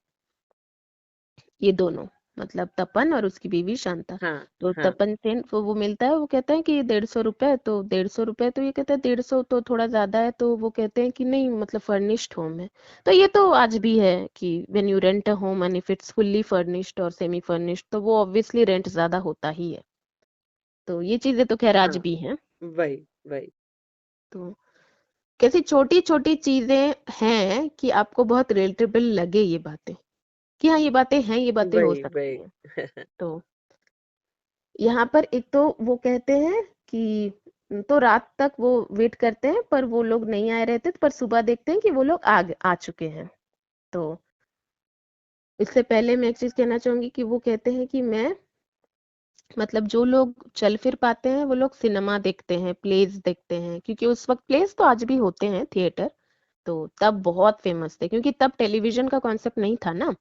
ये दोनों, मतलब तपन और उसकी बीवी शांता। हाँ तो हाँ तपन सेन को वो मिलता है, वो कहते हैं कि 150 रुपए, तो 150 रुपए, तो ये कहते हैं 150 तो थोड़ा ज्यादा है, तो वो कहते हैं कि नहीं मतलब फर्निश्ड होम है। तो ये तो आज भी है कि when you rent a home and if it's fully furnished और सेमी फर्निश्ड, तो वो ऑब्वियसली रेंट ज्यादा होता ही है। तो ये चीजें तो खैर आज हाँ, भी हैं। वही वही तो कैसी छोटी छोटी चीजें हैं कि आपको बहुत रिलेटेबल लगे ये बातें, कि हाँ ये बातें हैं, ये बातें हो वही सकती वही हैं। तो यहाँ पर एक तो वो कहते हैं कि तो रात तक वो वेट करते हैं पर वो लोग नहीं आए रहते, पर सुबह देखते हैं कि वो लोग आ चुके हैं। तो इससे पहले मैं एक चीज कहना चाहूंगी कि वो कहते हैं कि मैं मतलब जो लोग चल फिर पाते हैं वो लोग सिनेमा देखते हैं, प्लेज देखते हैं, क्योंकि उस वक्त प्लेज तो आज भी होते हैं, थिएटर तो तब बहुत फेमस थे, क्योंकि तब टेलीविजन का कॉन्सेप्ट नहीं था ना।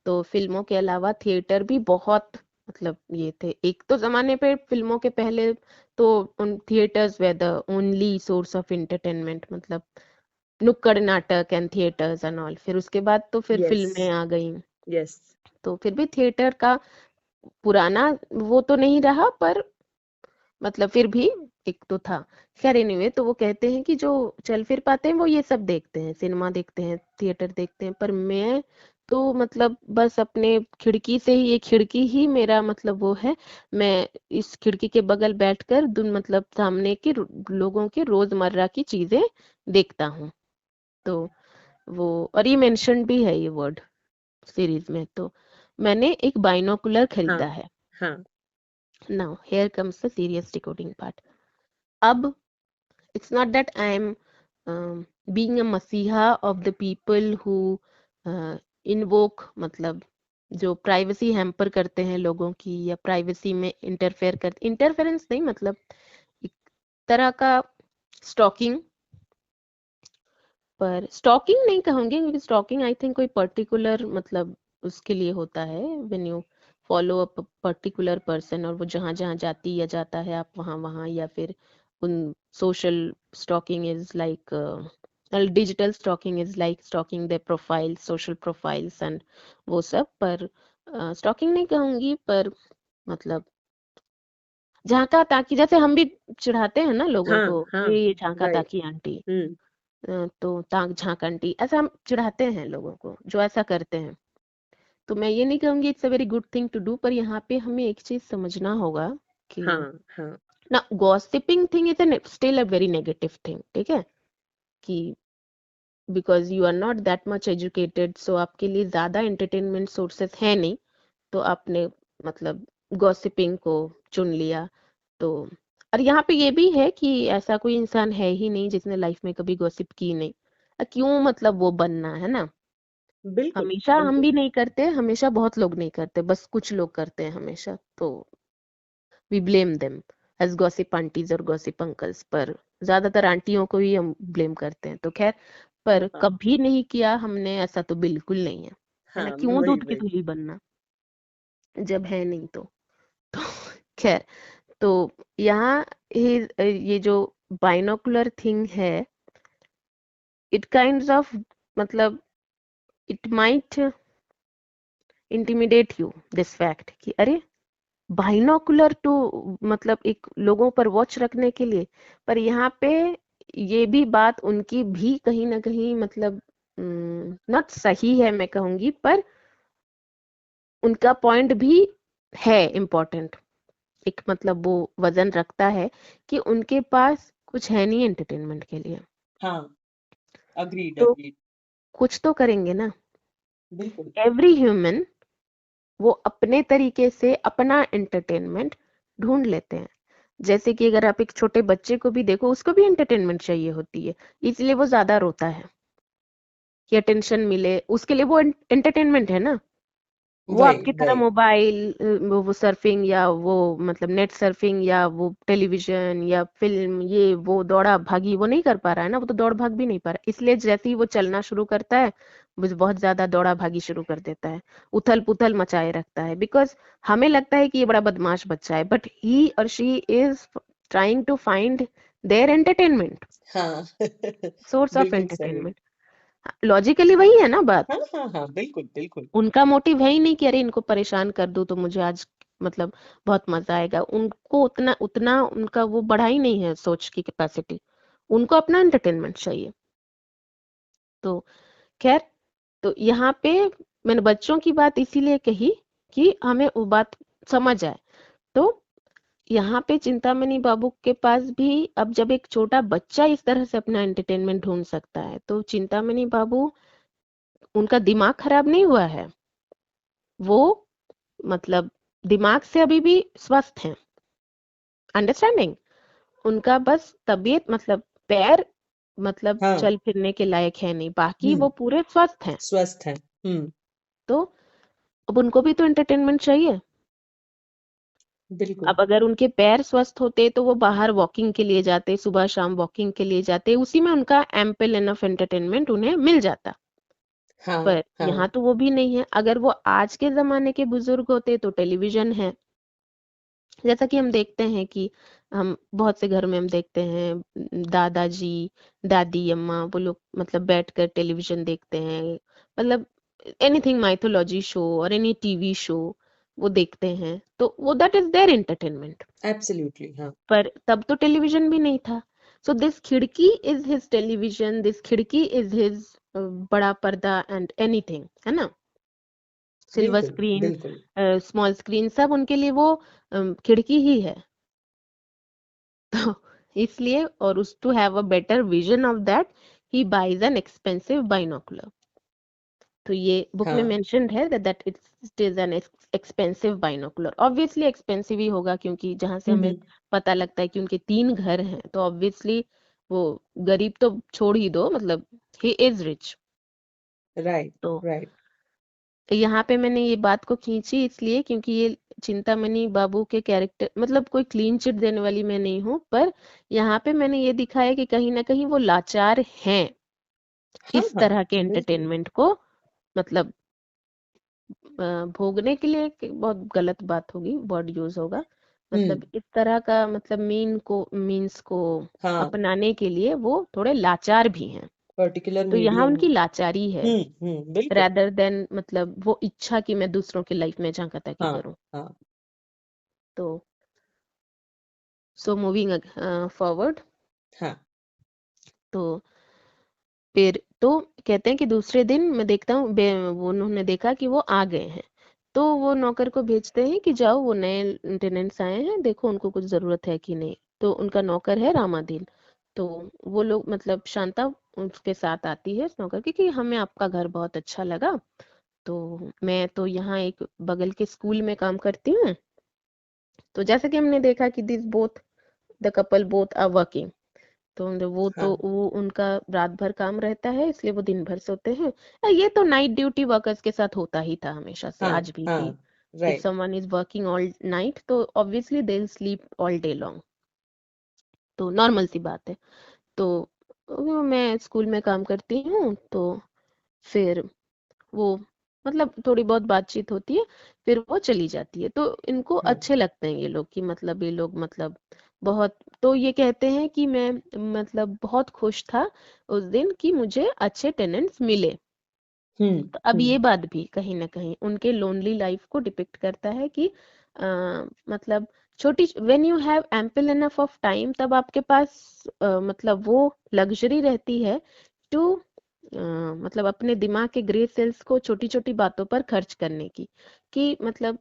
तो फिल्मों के अलावा थिएटर भी बहुत मतलब ये थे, एक तो जमाने पे फिल्मों के पहले तो उन theatres way the only source of entertainment, मतलब नुक्कड़ नाटक एंड थिएटर्स एंड ऑल। फिर उसके बाद तो फिर यस फिल्में आ गई। यस तो फिर भी थिएटर का पुराना वो तो नहीं रहा, पर मतलब फिर भी एक तो था। खैर एनीवे, तो वो कहते हैं कि जो चल फिर पाते हैं वो ये सब देखते हैं, सिनेमा देखते हैं, थिएटर देखते हैं, पर मैं तो मतलब बस अपने खिड़की से ही, ये खिड़की ही मेरा मतलब वो है, मैं इस खिड़की के बगल बैठकर दुन मतलब सामने के लोगों के रोजमर्रा की चीजें देखता हूँ। तो वो, और ये मेंशन भी है ये वर्ड सीरीज में। तो मैंने एक बाइनोकुलर हाँ खरीदा है। हाँ now here comes the serious decoding part. अब it's not that I am being a masiha of the people who invoke मतलब जो प्राइवेसी हैम्पर करते हैं लोगों की, या प्राइवेसी में इंटरफेयर कर, इंटरफेरेंस नहीं मतलब एक तरह का स्टॉकिंग, पर स्टॉकिंग नहीं कहूंगी, क्योंकि स्टॉकिंग आई थिंक कोई पर्टिकुलर मतलब उसके लिए होता है, when you follow a particular person, और वो जहां जहां जाती या जाता है आप वहां वहां, या फिर उन social stalking is like digital stalking is like stalking the profile, social profiles and वो सब। पर स्टॉकिंग नहीं कहूंगी, पर मतलब झांका ताकि, जैसे हम भी चिढ़ाते हैं ना लोगों हाँ को, हाँ ये झांका वही ताकि आंटी, हम्म तो ताक झांक आंटी, ऐसा हम चिढ़ाते हैं लोगों को जो ऐसा करते हैं। तो मैं ये नहीं कहूंगी it's a very good thing to do, पर यहाँ पे हमें एक चीज समझना होगा कि हाँ हाँ ना, gossiping thing is an still a very negative thing, ठीक है, कि because you are not that much educated, so आपके लिए ज्यादा एंटरटेनमेंट सोर्सेस है नहीं, तो आपने मतलब गॉसिपिंग को चुन लिया। तो और यहाँ पे ये भी है कि ऐसा कोई इंसान है ही नहीं जिसने लाइफ में कभी गॉसिप की नहीं। क्यों मतलब वो बनना है ना, बिल्कुल हमेशा हम बिल्कुल भी नहीं करते, हमेशा बहुत लोग नहीं करते, बस कुछ लोग करते हैं हमेशा, तो we blame them as gossip aunties और गॉसिप अंकल्स, पर ज्यादातर आंटियों को ही हम ब्लेम करते हैं। तो खैर, पर हाँ कभी नहीं किया हमने ऐसा, तो बिल्कुल नहीं है ना, हाँ क्यों वही दूध की वही धुली बनना जब है नहीं तो। तो खैर, तो यहाँ ये जो बाइनोकुलर थिंग है, इट काइंड्स ऑफ मतलब it might intimidate you this fact कि अरे बाइनोकुलर टू मतलब एक लोगों पर वॉच रखने के लिए, पर यहाँ पे ये भी बात उनकी भी कहीं ना कहीं मतलब नॉट सही है मैं कहूंगी, पर उनका पॉइंट भी है इम्पोर्टेंट, एक मतलब वो वजन रखता है कि उनके पास कुछ है नहीं एंटरटेनमेंट के लिए, हाँ अग्रीड तो अग्रीड कुछ तो करेंगे ना। बिल्कुल एवरी ह्यूमन वो अपने तरीके से अपना एंटरटेनमेंट ढूंढ लेते हैं। जैसे कि अगर आप एक छोटे बच्चे को भी देखो, उसको भी एंटरटेनमेंट चाहिए होती है, इसलिए वो ज्यादा रोता है कि अटेंशन मिले, उसके लिए वो एंटरटेनमेंट है ना। वो वही आपकी तरह वही। मोबाइल वो सर्फिंग या वो मतलब नेट सर्फिंग या वो टेलीविजन या फिल्म ये वो दौड़ा भागी वो नहीं कर पा रहा है ना, वो तो दौड़ भाग भी नहीं पा रहा, इसलिए जैसे ही वो चलना शुरू करता है वो बहुत ज्यादा दौड़ा भागी शुरू कर देता है, उथल पुथल मचाए रखता है, बिकॉज हमें लगता है कि ये बड़ा बदमाश बच्चा है, बट ही और she is trying to find their entertainment, हाँ सोर्स ऑफ बिल्कुल सही। एंटरटेनमेंट। लॉजिकली वही है ना बात, हाँ हाँ हाँ, बिल्कुल बिल्कुल। उनका मोटिव है ही नहीं कि अरे इनको परेशान कर दूं तो मुझे आज मतलब बहुत मजा आएगा, उनको उतना उतना उनका वो बढ़ा ही नहीं है सोच की कैपेसिटी, उनको अपना एंटरटेनमेंट चाहिए। तो खैर, तो यहाँ पे मैंने बच्चों की बात इसीलिए कही कि हमें वो बात समझ आए। तो यहाँ पे चिंतामणि बाबू के पास भी अब जब एक छोटा बच्चा इस तरह से अपना एंटरटेनमेंट ढूंढ सकता है, तो चिंतामणि बाबू उनका दिमाग खराब नहीं हुआ है, वो मतलब दिमाग से अभी भी स्वस्थ हैं, अंडरस्टैंडिंग, उनका बस तबीयत मतलब पैर मतलब हाँ। चल फिरने के लायक है नहीं, बाकी हम्म। वो पूरे स्वस्थ हैं। स्वस्थ है। तो अब उनको भी तो एंटरटेनमेंट चाहिए। बिल्कुल। अब अगर उनके पैर स्वस्थ होते तो वो बाहर वॉकिंग के लिए जाते, सुबह शाम वॉकिंग के लिए जाते, उसी में उनका एम्पल एनफ एंटरटेनमेंट उन्हें मिल जाता। हाँ पर हाँ। यहाँ तो वो भी नहीं है, अगर वो आज के जमाने के बुजुर्ग होते तो टेलीविजन है, जैसा कि हम देखते हैं कि हम बहुत से घर में हम देखते हैं दादाजी दादी अम्मा वो लोग मतलब बैठकर टेलीविजन देखते हैं, मतलब एनीथिंग माइथोलॉजी शो और एनी टीवी शो वो देखते हैं, तो वो that is their entertainment. Absolutely हाँ। पर तब तो टेलीविजन भी नहीं था, सो दिस खिड़की इज हिज टेलीविजन, दिस खिड़की इज हिज बड़ा पर्दा एंड एनीथिंग, है ना, सिल्वर बिल्कुल स्क्रीन बिल्कुल। स्मॉल स्क्रीन सब उनके लिए वो खिड़की ही है। तो इसलिए और उस to have a better vision of that he buys an expensive binocular. तो ये बुक में हाँ। मेंशन्ड है that it is an expensive binocular, obviously expensive ही होगा क्योंकि जहां से हमें हम्म। पता लगता है कि उनके 3 घर हैं, तो ऑब्वियसली वो गरीब तो छोड़ ही दो, मतलब ही इज रिच। राइट तो राइट। यहाँ पे मैंने ये बात को खींची इसलिए क्योंकि ये चिंतामणि बाबू के कैरेक्टर मतलब कोई क्लीन चिट देने वाली मैं नहीं हूँ, पर यहाँ पे मैंने ये दिखाया कि कहीं ना कहीं वो लाचार हैं हाँ इस हाँ तरह के बिल्कुल। एंटरटेनमेंट को मतलब भोगने के लिए, बहुत गलत बात होगी, वर्ड यूज होगा, मतलब हम्म। इस तरह का मतलब मीन्स को हाँ। अपनाने के लिए वो थोड़े लाचार भी हैं। पर्टिकुलर तो यहाँ मीडियम। उनकी लाचारी है बिल्कुल। rather देन मतलब वो इच्छा कि मैं दूसरों की लाइफ में झांका ताकि हाँ करूं। हाँ। तो सो मूविंग फॉरवर्ड, हाँ। तो फिर तो कहते हैं कि दूसरे दिन मैं देखता हूँ वो उन्होंने देखा कि वो आ गए हैं, तो वो नौकर को भेजते हैं कि जाओ वो नए टेनेंट्स आए हैं देखो उनको कुछ जरूरत है कि नहीं, तो उनका नौकर है रामादीन। तो वो लोग मतलब शांता उसके साथ आती है उस नौकर की कि हमें आपका घर बहुत अच्छा लगा, तो मैं तो यहाँ एक बगल के स्कूल में काम करती हूँ। तो जैसे कि हमने देखा कि this both the couple both are working, तो वो तो हाँ वो उनका रात भर काम रहता है इसलिए वो दिन भर सोते हैं। ये तो नाइट ड्यूटी वर्कर्स के साथ होता ही था हमेशा से, हाँ आज भी कि हाँ। If right. Someone is working all night तो obviously they will sleep all day long, तो नॉर्मल सी बात है। तो मैं स्कूल में काम करती हूँ, तो फिर वो मतलब थोड़ी बहुत बातचीत होती है, फिर वो चली जाती है, तो इनको हाँ। अच्छे लगते हैं ये लोग कि मतलब ये लोग मतलब बहुत, तो ये कहते हैं कि मैं मतलब बहुत खुश था उस दिन कि मुझे अच्छे टेनेंट्स मिले। तो अब हम्म। ये बात भी कहीं ना कहीं उनके लोनली लाइफ को डिपिक्ट करता है कि मतलब छोटी when you have ample enough of time तब आपके पास मतलब वो लग्जरी रहती है टू मतलब अपने दिमाग के ग्रे सेल्स को छोटी छोटी बातों पर खर्च करने की, कि मतलब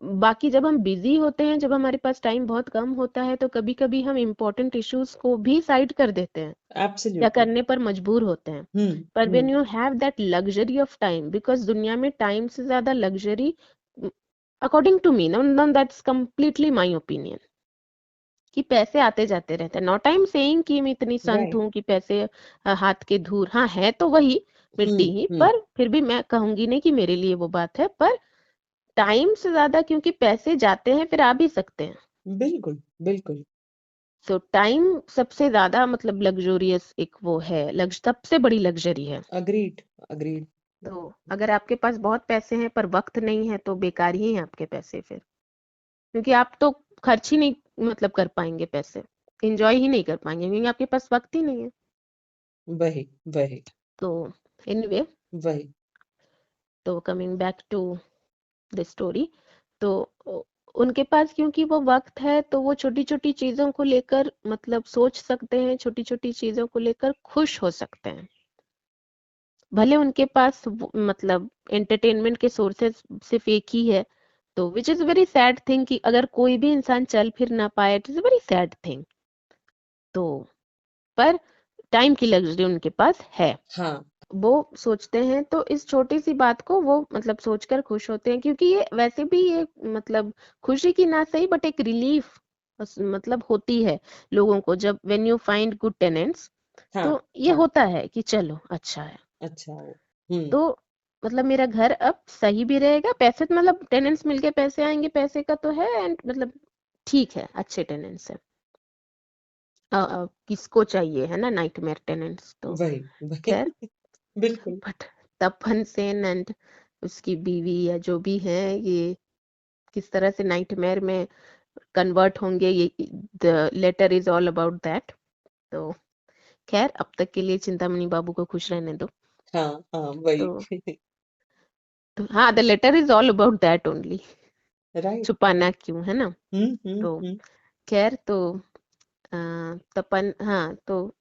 बाकी जब हम बिजी होते हैं, जब हमारे पास टाइम बहुत कम होता है, तो कभी कभी हम इम्पोर्टेंट इश्यूज को भी साइड कर देते हैं या एब्सोल्युटली। करने पर मजबूर होते हैं। पर when hmm. You have that luxury of time, because दुनिया में टाइम से ज्यादा लग्जरी अकॉर्डिंग टू मी ना, दैट्स कंप्लीटली माय ओपिनियन, कि पैसे आते जाते रहते हैं, नॉट टाइम सेइंग कि मैं इतनी संत राइट। हूँ कि पैसे हाथ के धूल, हाँ है तो वही मिट्टी ही, हम्म। पर फिर भी मैं कहूंगी नहीं कि मेरे लिए वो बात है, पर टाइम से ज्यादा, क्योंकि पैसे जाते हैं फिर आ भी सकते हैं, बिल्कुल बिल्कुल। तो टाइम सबसे ज्यादा मतलब लग्जोरियस एक वो है, सबसे बड़ी लग्जरी है। Agreed agreed. तो अगर आपके पास बहुत पैसे हैं पर वक्त नहीं है तो बेकार ही हैं आपके पैसे फिर, क्योंकि आप तो खर्च ही नहीं मतलब कर पाएंगे पैसे, एंजॉय ही नहीं कर पाएंगे क्योंकि आपके पास वक्त ही नहीं है। वही वही तो एनीवे, वही। तो coming back to the story, तो उनके पास क्योंकि वो वक्त है तो वो छोटी छोटी चीजों को लेकर मतलब सोच सकते हैं, छोटी छोटी चीजों को लेकर खुश हो सकते हैं। भले उनके पास मतलब एंटरटेनमेंट के सोर्सेस सिर्फ एक ही है, तो which is very sad thing कि अगर कोई भी इंसान चल फिर ना पाए, it is very sad thing. तो पर टाइम की लग्जरी उनके पास है, हाँ वो सोचते हैं, तो इस छोटी सी बात को वो मतलब सोचकर खुश होते हैं, क्योंकि ये वैसे भी ये मतलब खुशी की ना सही बट एक रिलीफ मतलब होती है लोगों को, जब when you find good tenants, हाँ तो ये हाँ। होता है कि चलो अच्छा है। अच्छा हो। हम्म। तो मतलब मेरा घर अब सही भी रहेगा, पैसे तो मतलब टेनेंट्स मिलके पैसे आएंगे, पैसे का तो है, एंड मतलब ठीक है, अच्छे टेनेंट्स है। किसको चाहिए है ना नाइटमेयर टेनेंट्स, तो वही वही। खैर। बिल्कुल। बट तपन सेन एंड उसकी बीवी या जो भी है, ये किस तरह से नाइटमेयर में कन्वर्ट होंगे, ये the letter is all about that. तो खैर अब तक के लिए चिंतामणि बाबू को खुश रहने दो। हाँ हाँ वही। तो, हाँ, the letter is all about that only, right. छुपाना क्यों, है ना। तो हम्म। खैर, तो तपन, हाँ, तो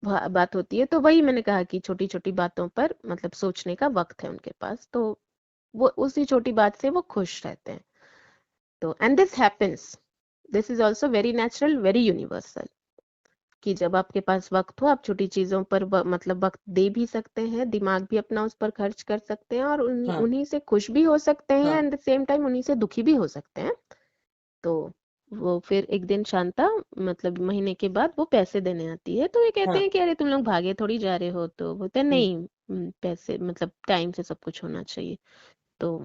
बात होती है, तो वही मैंने कहा कि छोटी छोटी बातों पर मतलब सोचने का वक्त है उनके पास, तो वो उसी छोटी बात से वो खुश रहते हैं। तो and this happens, this is also very natural, very universal, कि जब आपके पास वक्त हो आप छोटी चीजों पर मतलब वक्त दे भी सकते हैं, दिमाग भी अपना उस पर खर्च कर सकते हैं, और हाँ उन्हीं से खुश भी हो सकते हैं, हाँ एट द सेम टाइम उन्हीं से दुखी भी हो सकते हैं। तो वो फिर एक दिन शांता मतलब महीने के बाद वो पैसे देने आती है, तो ये कहते हाँ। हैं कि अरे तुम लोग भागे थोड़ी जा रहे हो, तो बोलते हैं हम्म। नहीं, पैसे मतलब टाइम से सब कुछ होना चाहिए। तो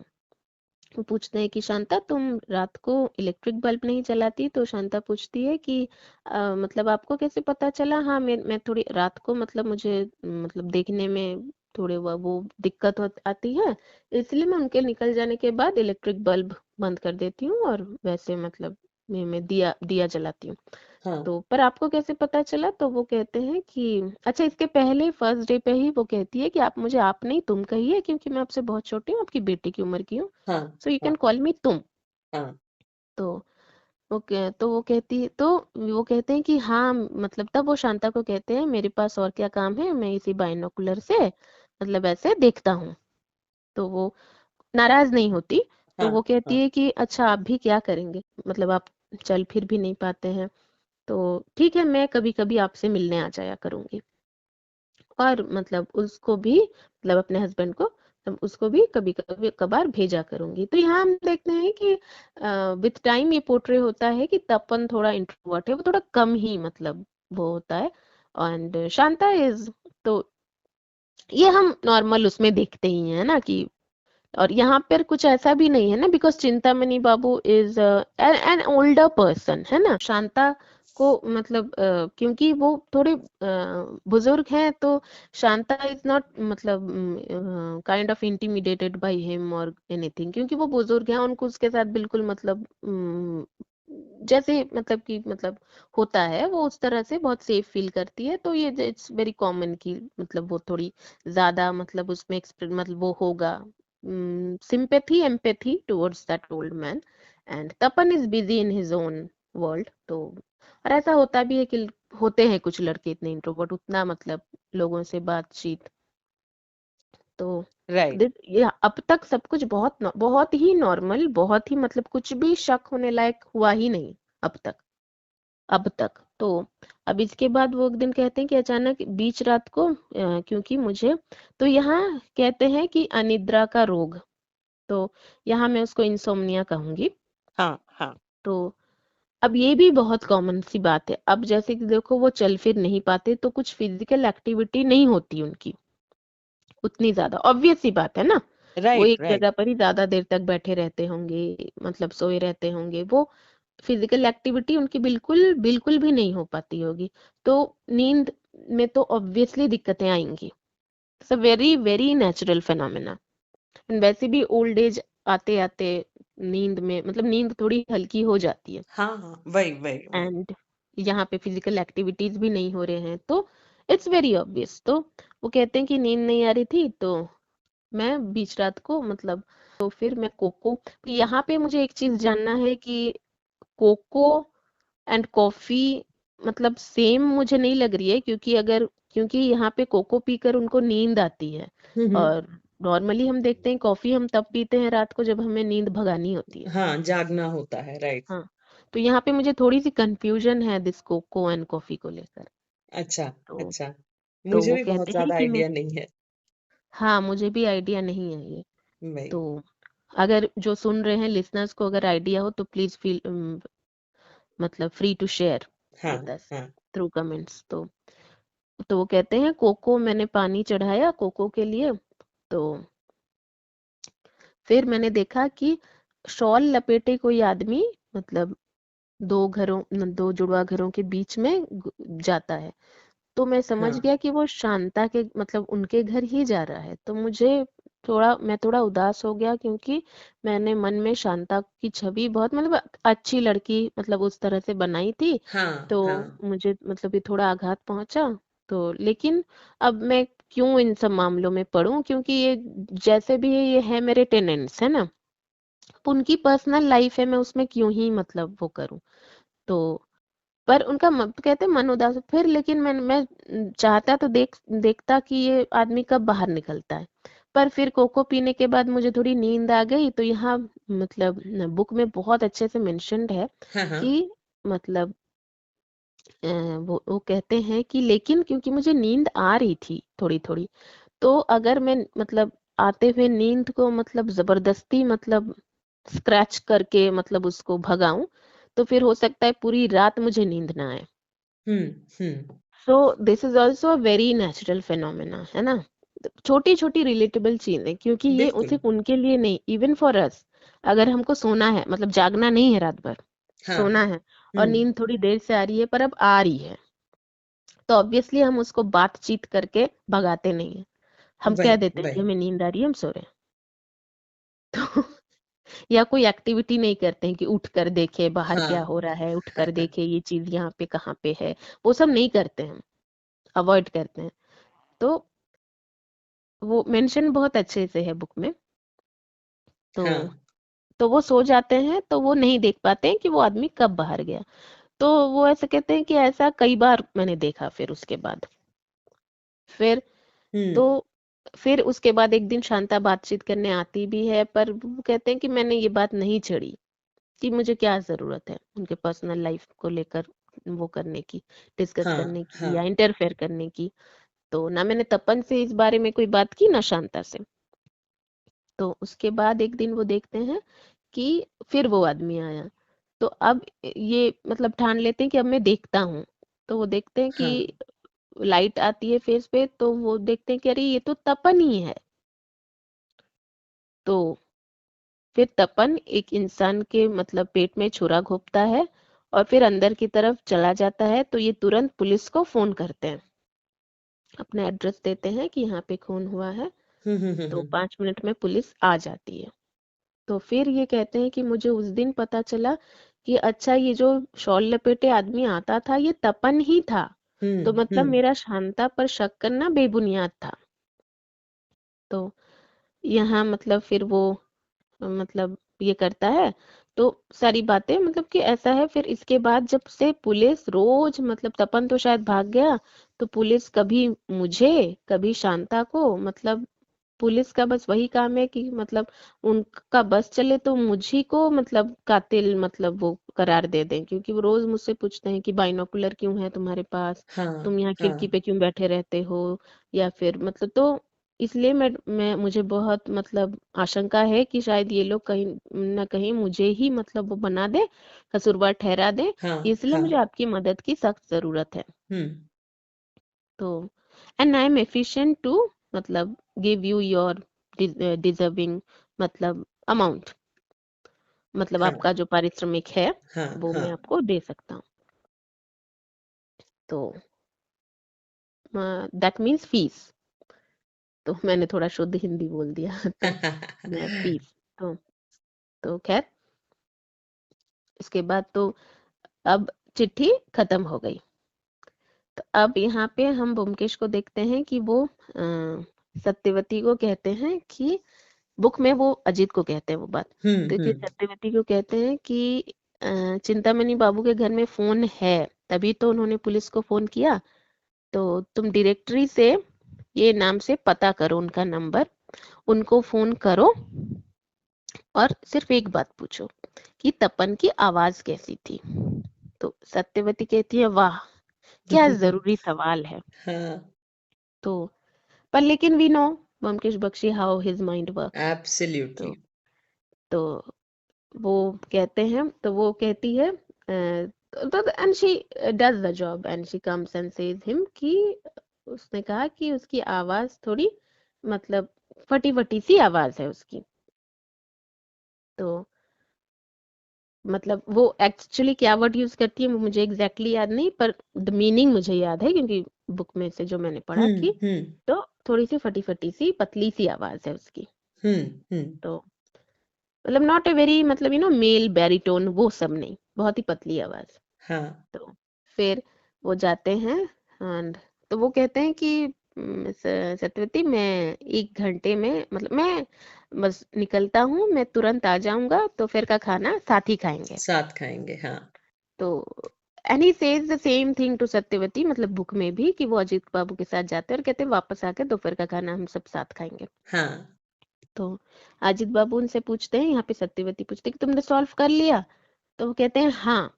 वो पूछते हैं कि शांता तुम रात को इलेक्ट्रिक बल्ब नहीं जलाती, तो शांता पूछती है कि मतलब आपको कैसे पता चला, हाँ मैं थोड़ी रात को मतलब मुझे मतलब देखने में थोड़े वो दिक्कत आती है, इसलिए मैं उनके निकल जाने के बाद इलेक्ट्रिक बल्ब बंद कर देती हूँ, और वैसे मतलब मैं दिया दिया जलाती हूँ। हाँ तो पर आपको कैसे पता चला, तो वो कहते हैं कि अच्छा, इसके पहले फर्स्ट डे पे ही वो कहती है कि आप मुझे आप नहीं तुम कहिए, क्योंकि मैं आपसे बहुत छोटी हूँ, आपकी बेटी की उम्र की हूँ, हाँ सो यू कैन हाँ कॉल मी तुम। हाँ तो तो वो कहती है, तो वो कहते हैं कि हाँ मतलब, तब वो शांता को कहते हैं मेरे पास और क्या काम है, मैं इसी बाइनोकुलर से मतलब ऐसे देखता हूँ। तो वो नाराज नहीं होती, तो हाँ वो कहती हाँ है कि अच्छा आप भी क्या करेंगे, मतलब आप चल फिर भी नहीं पाते हैं, तो ठीक है मैं कभी कभी आपसे मिलने आ जाया करूंगी, और मतलब उसको भी मतलब अपने हस्बैंड को, तब उसको भी कभी कभी कभार भेजा करूंगी। तो यहाँ हम देखते हैं कि विथ टाइम ये पोर्ट्रे होता है कि तपन थोड़ा इंट्रोवर्ट है, वो थोड़ा कम ही मतलब वो होता है, एंड शांता इज, तो ये हम नॉर्मल उसमें देखते ही हैं ना कि, और यहाँ पर कुछ ऐसा भी नहीं है ना, because Chintamani Babu is an older person, है ना। शांता को मतलब क्योंकि वो थोड़े बुजुर्ग हैं, तो शांता इज नॉट मतलब kind of intimidated by him और एनीथिंग, क्योंकि वो बुजुर्ग हैं, उनको उसके साथ बिल्कुल मतलब जैसे मतलब कि मतलब होता है, वो उस तरह से बहुत सेफ फील करती है, तो ये इट्स वेरी कॉमन कि मतलब वो थोड़ी ज्यादा मतलब उसमें मतलब वो होगा sympathy empathy towards that old man, and Tapan is busy in his own world। तो और ऐसा होता भी है कि होते हैं कुछ लड़के इतने इंट्रोवर्ट, उतना मतलब लोगों से बातचीत, तो राइट। ये अब तक सब कुछ बहुत बहुत ही नॉर्मल, बहुत ही मतलब कुछ भी शक होने लायक हुआ ही नहीं अब तक, अब तक। तो अब इसके बाद वो एक दिन कहते हैं कि अचानक बीच रात को क्योंकि मुझे, तो यहाँ कहते हैं कि अनिद्रा का रोग, तो यहाँ मैं उसको इंसोम्निया कहूंगी। हाँ हाँ तो अब ये भी बहुत कॉमन सी बात है, अब जैसे कि देखो वो चल फिर नहीं पाते, तो कुछ फिजिकल एक्टिविटी नहीं होती उनकी उतनी ज्यादा, ऑब्वियस सी बात है ना। वो राइट, एक राइट। जगह पर ही ज्यादा देर तक बैठे रहते होंगे, मतलब सोए रहते होंगे, वो फिजिकल एक्टिविटी उनकी बिल्कुल बिल्कुल भी नहीं हो पाती होगी, तो नींद में तो ऑब्वियसली दिक्कतें आएंगी। It's a very very natural phenomena. वैसे भी ओल्ड एज आते आते नींद में मतलब नींद थोड़ी हल्की हो जाती है, हाँ, हाँ, वही, वही, वही। एंड यहाँ पे फिजिकल एक्टिविटीज भी नहीं हो रहे हैं, तो इट्स वेरी ऑब्वियस। तो वो कहते हैं कि नींद नहीं आ रही थी, तो मैं बीच रात को मतलब, तो फिर मैं कोको, यहाँ पे मुझे एक चीज जानना है कि कोको एंड कॉफी मतलब सेम मुझे नहीं लग रही है, क्योंकि यहाँ पे कोको पीकर उनको नींद आती है, हम्म। और नॉर्मली हम देखते हैं कॉफी हम तब पीते हैं रात को जब हमें नींद भगानी होती है। हाँ, जागना होता है, राइट। हाँ, तो यहाँ पे मुझे थोड़ी सी कंफ्यूजन है दिस कोको एंड कॉफी को लेकर। अच्छा, तो अच्छा। तो मुझे वो भी बहुत कहते हैं ज्यादा कि मैं, आइडिया नहीं है। हाँ मुझे भी आइडिया नहीं है ये। वही। तो अगर जो सुन रहे हैं लिसनर्स को अगर आइडिया हो तो प्लीज फील मतलब फ्री टू शेयर हाँ, विद अस हाँ, थ्रू कमेंट्स। तो वो कहते हैं कोको मैंने पानी चढ़ाया कोको के लिए, तो फिर मैंने देखा कि शॉल लपेटे कोई आदमी मतलब दो जुड़वा घरों के बीच में जाता है। तो मैं समझ हाँ, गया कि वो शांता के मतलब उनके घर ही जा रहा है, तो मैं थोड़ा उदास हो गया, क्योंकि मैंने मन में शांता की छवि बहुत मतलब अच्छी लड़की मतलब उस तरह से बनाई थी। हाँ, तो हाँ। मुझे मतलब ये थोड़ा आघात पहुंचा। तो लेकिन अब मैं क्यों इन सब मामलों में पढ़ूं, क्योंकि ये जैसे भी है ये है मेरे टेनेंट्स है ना, उनकी पर्सनल लाइफ है, मैं उसमें क्यों ही मतलब वो करूं। तो पर उनका कहते हैं मन उदास फिर, लेकिन मैं चाहता तो देखता कि ये आदमी कब बाहर निकलता है। पर फिर कोको पीने के बाद मुझे थोड़ी नींद आ गई, तो यहाँ मतलब बुक में बहुत अच्छे से मेंशन्ड है हाँ, हाँ। कि मतलब वो कहते हैं कि लेकिन क्योंकि मुझे नींद आ रही थी थोड़ी थोड़ी, तो अगर मैं मतलब आते हुए नींद को मतलब जबरदस्ती मतलब स्क्रैच करके मतलब उसको भगाऊं, तो फिर हो सकता है पूरी रात मुझे नींद ना आए। Hmm, hmm. So this is also a very natural phenomena है ना, छोटी छोटी रिलेटेबल चीजें, क्योंकि ये बिल्कुल। सिर्फ उनके लिए नहीं, इवन फॉर अस, अगर हमको सोना है मतलब जागना नहीं है रात भर, हाँ। सोना है और हम्म। नींद थोड़ी देर से आ रही है पर अब आ रही है, तो ऑब्वियसली हम उसको बातचीत करके भगाते नहीं है, हम वही, कह देते हैं कि वही। हमें नींद आ रही है हम सो रहे हैं। तो या कोई एक्टिविटी नहीं करते हैं कि उठ कर देखे बाहर क्या हाँ। हो रहा है, उठ कर देखे ये चीज यहाँ पे कहाँ पे है, वो सब नहीं करते हैं, अवॉइड करते हैं। तो वो मेंशन बहुत अच्छे से है बुक में। तो हाँ, तो वो सो जाते हैं, तो वो नहीं देख पाते हैं कि वो आदमी कब बाहर गया। तो वो ऐसे कहते हैं कि ऐसा कई बार मैंने देखा, फिर उसके बाद फिर तो हम्म। फिर उसके बाद एक दिन शांता बातचीत करने आती भी है, पर वो कहते हैं कि मैंने ये बात नहीं छेड़ी, कि मुझे क्या जरूरत है उनके पर्सनल लाइफ को लेकर वो करने की, डिस्कस हाँ, करने की या हाँ। इंटरफेयर करने की। तो ना मैंने तपन से इस बारे में कोई बात की ना शांता से। तो उसके बाद एक दिन वो देखते हैं कि फिर वो आदमी आया, तो अब ये मतलब ठान लेते हैं कि अब मैं देखता हूँ। तो वो देखते हैं हाँ। कि लाइट आती है फेस पे, तो वो देखते हैं कि अरे ये तो तपन ही है। तो फिर तपन एक इंसान के मतलब पेट में छुरा घोंपता है और फिर अंदर की तरफ चला जाता है, तो ये तुरंत पुलिस को फोन करते हैं, अपना एड्रेस देते हैं कि यहाँ पे खून हुआ है। हम्म, हम्म, तो 5 मिनट में पुलिस आ जाती है। तो फिर ये कहते हैं कि मुझे उस दिन पता चला कि अच्छा ये जो शॉल लपेटे आदमी आता था ये तपन ही था, तो हम्म, मतलब मेरा शांता पर शक करना बेबुनियाद था। तो यहाँ मतलब फिर वो मतलब ये करता है, तो सारी बातें मतलब कि ऐसा है। फिर इसके बाद जब से पुलिस रोज मतलब तपन तो शायद भाग गया, तो पुलिस कभी मुझे कभी शांता को मतलब पुलिस का बस वही काम है कि मतलब उनका बस चले तो मुझी को मतलब कातिल मतलब वो करार दे दें, क्योंकि वो रोज मुझसे पूछते हैं कि बाइनोकुलर क्यों है तुम्हारे पास, हाँ, तुम यहाँ खिड़की हाँ। पे क्यों बैठे रहते हो, या फिर मतलब तो इसलिए मैं मुझे बहुत मतलब आशंका है कि शायद ये लोग कहीं ना कहीं मुझे ही मतलब वो बना दे, कसूरवार ठहरा दे, हाँ, इसलिए हाँ। मुझे आपकी मदद की सख्त जरूरत है। हम्म। तो and I am efficient to मतलब गिव यू योर डिजर्विंग मतलब अमाउंट, मतलब हाँ आपका जो पारिश्रमिक है हाँ वो हाँ। मैं आपको दे सकता हूँ। तो दैट मीन्स फीस। तो मैंने थोड़ा शुद्ध हिंदी बोल दिया तो मैं फीस। तो खैर इसके बाद तो अब चिट्ठी खत्म हो गई। तो अब यहाँ पे हम ब्योमकेश को देखते हैं कि वो सत्यवती को कहते हैं कि बुक में वो अजीत को कहते हैं वो बात। तो फिर हम्म। सत्यवती को कहते हैं कि चिंतामणि बाबू के घर में फोन है, तभी तो उन्होंने पुलिस को फोन किया। तो तुम डायरेक्टरी से ये नाम से पता करो उनका नंबर, उनको फोन करो और सिर्फ एक बात पूछो कि तपन की आवाज कैसी थी। तो सत्यवती कहती है वाह क्या जरूरी सवाल है। हाँ, तो पर लेकिन we know Byomkesh Bakshi how his mind works. Absolutely. तो तो वो कहते हैं, तो वो कहती है तो and she does the job and she comes and says him कि उसने कहा कि उसकी आवाज थोड़ी मतलब फटी फटी सी आवाज है उसकी। तो मतलब वो एक्चुअली क्या वर्ड यूज करती है वो मुझे एग्जैक्टली याद नहीं, पर द मीनिंग मुझे याद है क्योंकि बुक में से जो मैंने पढ़ा कि हम्म। तो थोड़ी सी फटी फटी सी पतली सी आवाज है उसकी। हम्म। तो मतलब नॉट ए वेरी मतलब मेल बैरिटोन वो सब नहीं, बहुत ही पतली आवाज। हाँ तो फिर वो जाते हैं एंड तो वो कहते हैं कि सत्यवती मैं 1 घंटे में मतलब मैं बस निकलता हूँ, मैं तुरंत आ जाऊंगा, तो फिर का खाना साथ ही खाएंगे। साथ खाएंगे, हाँ। तो and he says the same thing to Satyavati, मतलब बुक में भी कि वो अजीत बाबू के साथ जाते हैं और कहते हैं वापस आके दोपहर का खाना हम सब साथ खाएंगे। हाँ तो अजीत बाबू उनसे पूछते हैं, यहाँ पे सत्यवती पूछते हैं कि तुमने सॉल्व कर लिया। तो वो कहते हैं हाँ।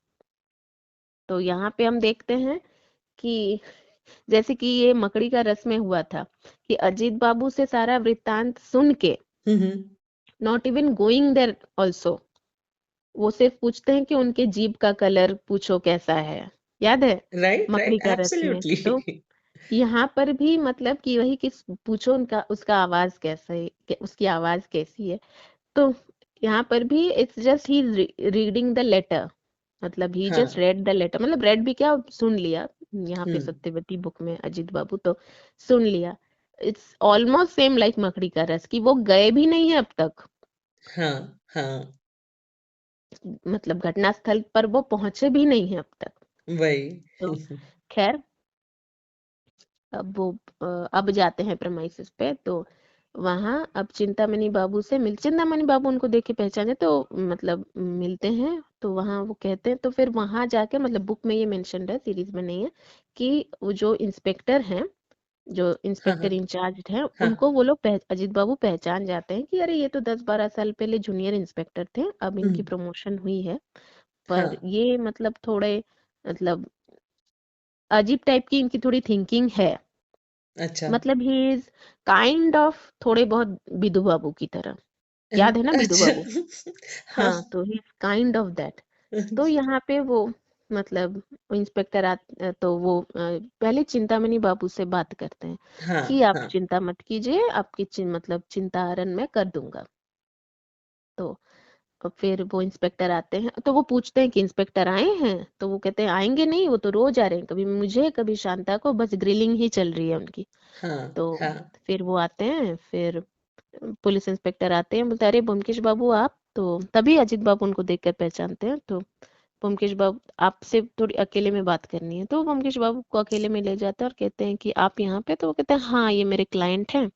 तो यहाँ पे हम देखते हैं कि जैसे कि ये मकड़ी का रस में हुआ था कि अजीत बाबू से सारा वृत्तांत सुन के hmm. Not even going there also, वो सिर्फ पूछते हैं कि उनके जीभ का कलर पूछो कैसा है। याद है राइट मकड़ी राइट, का रस में? तो एब्सोल्युटली। यहाँ पर भी मतलब कि वही कि पूछो उनका उसका आवाज कैसा है, उसकी आवाज कैसी है। तो यहाँ पर भी it's just he reading the letter, मतलब ही जस्ट हाँ। रेड द लेटर, मतलब रेड भी क्या सुन लिया। यहाँ पे हम्म। सत्यवती बुक में अजीत बाबू तो सुन लिया। इट्स ऑलमोस्ट सेम लाइक मकड़ी का रस कि वो गए भी नहीं है अब तक, हाँ हाँ। मतलब घटनास्थल पर वो पहुंचे भी नहीं है अब तक। तो वही। खैर अब वो अब जाते हैं प्रेमाइसिस पे। तो वहां अब चिंतामणि बाबू से चिंतामणि बाबू उनको देख के पहचाने तो मतलब मिलते हैं। तो वहां वो कहते हैं, तो फिर वहां जाके मतलब बुक में ये मेंशन्ड है, सीरीज में नहीं है, कि वो जो इंस्पेक्टर हैं, जो हाँ हाँ इंस्पेक्टर इंचार्ज हैं, हाँ। उनको वो लोग अजीत बाबू पहचान जाते हैं कि अरे ये तो 10-12 साल पहले जूनियर इंस्पेक्टर थे, अब इनकी हम्म। प्रमोशन हुई है। पर हाँ। ये मतलब थोड़े मतलब अजीब टाइप की इनकी थोड़ी थिंकिंग है। अच्छा। मतलब ही इज काइंड ऑफ थोड़े बहुत बिदु बाबू की तरह। याद है ना बिदु अच्छा। बाबू? हाँ। हाँ, तो he is kind of that. तो यहाँ पे वो मतलब इंस्पेक्टर तो वो पहले चिंतामणि बाबू से बात करते हैं हाँ कि आप हाँ चिंता मत कीजिए, आपकी मतलब चिंताहरण मैं कर दूंगा। तो फिर वो इंस्पेक्टर आते हैं, तो वो पूछते हैं कि इंस्पेक्टर आए हैं? तो वो कहते हैं आएंगे नहीं, वो तो रोज आ रहे हैं, कभी मुझे कभी शांता को, बस ग्रिलिंग ही चल रही है उनकी। हाँ तो हाँ फिर वो आते हैं, फिर पुलिस इंस्पेक्टर आते हैं, बोलते हैं, अरे ब्योमकेश बाबू आप? तो तभी अजीत बाबू उनको देखकर पहचानते हैं। तो ब्योमकेश बाबू आपसे थोड़ी अकेले में बात करनी है। तो ब्योमकेश बाबू को अकेले में ले जाते हैं और कहते हैं कि आप यहाँ पे? तो वो कहते हैं हाँ ये मेरे क्लाइंट हैं।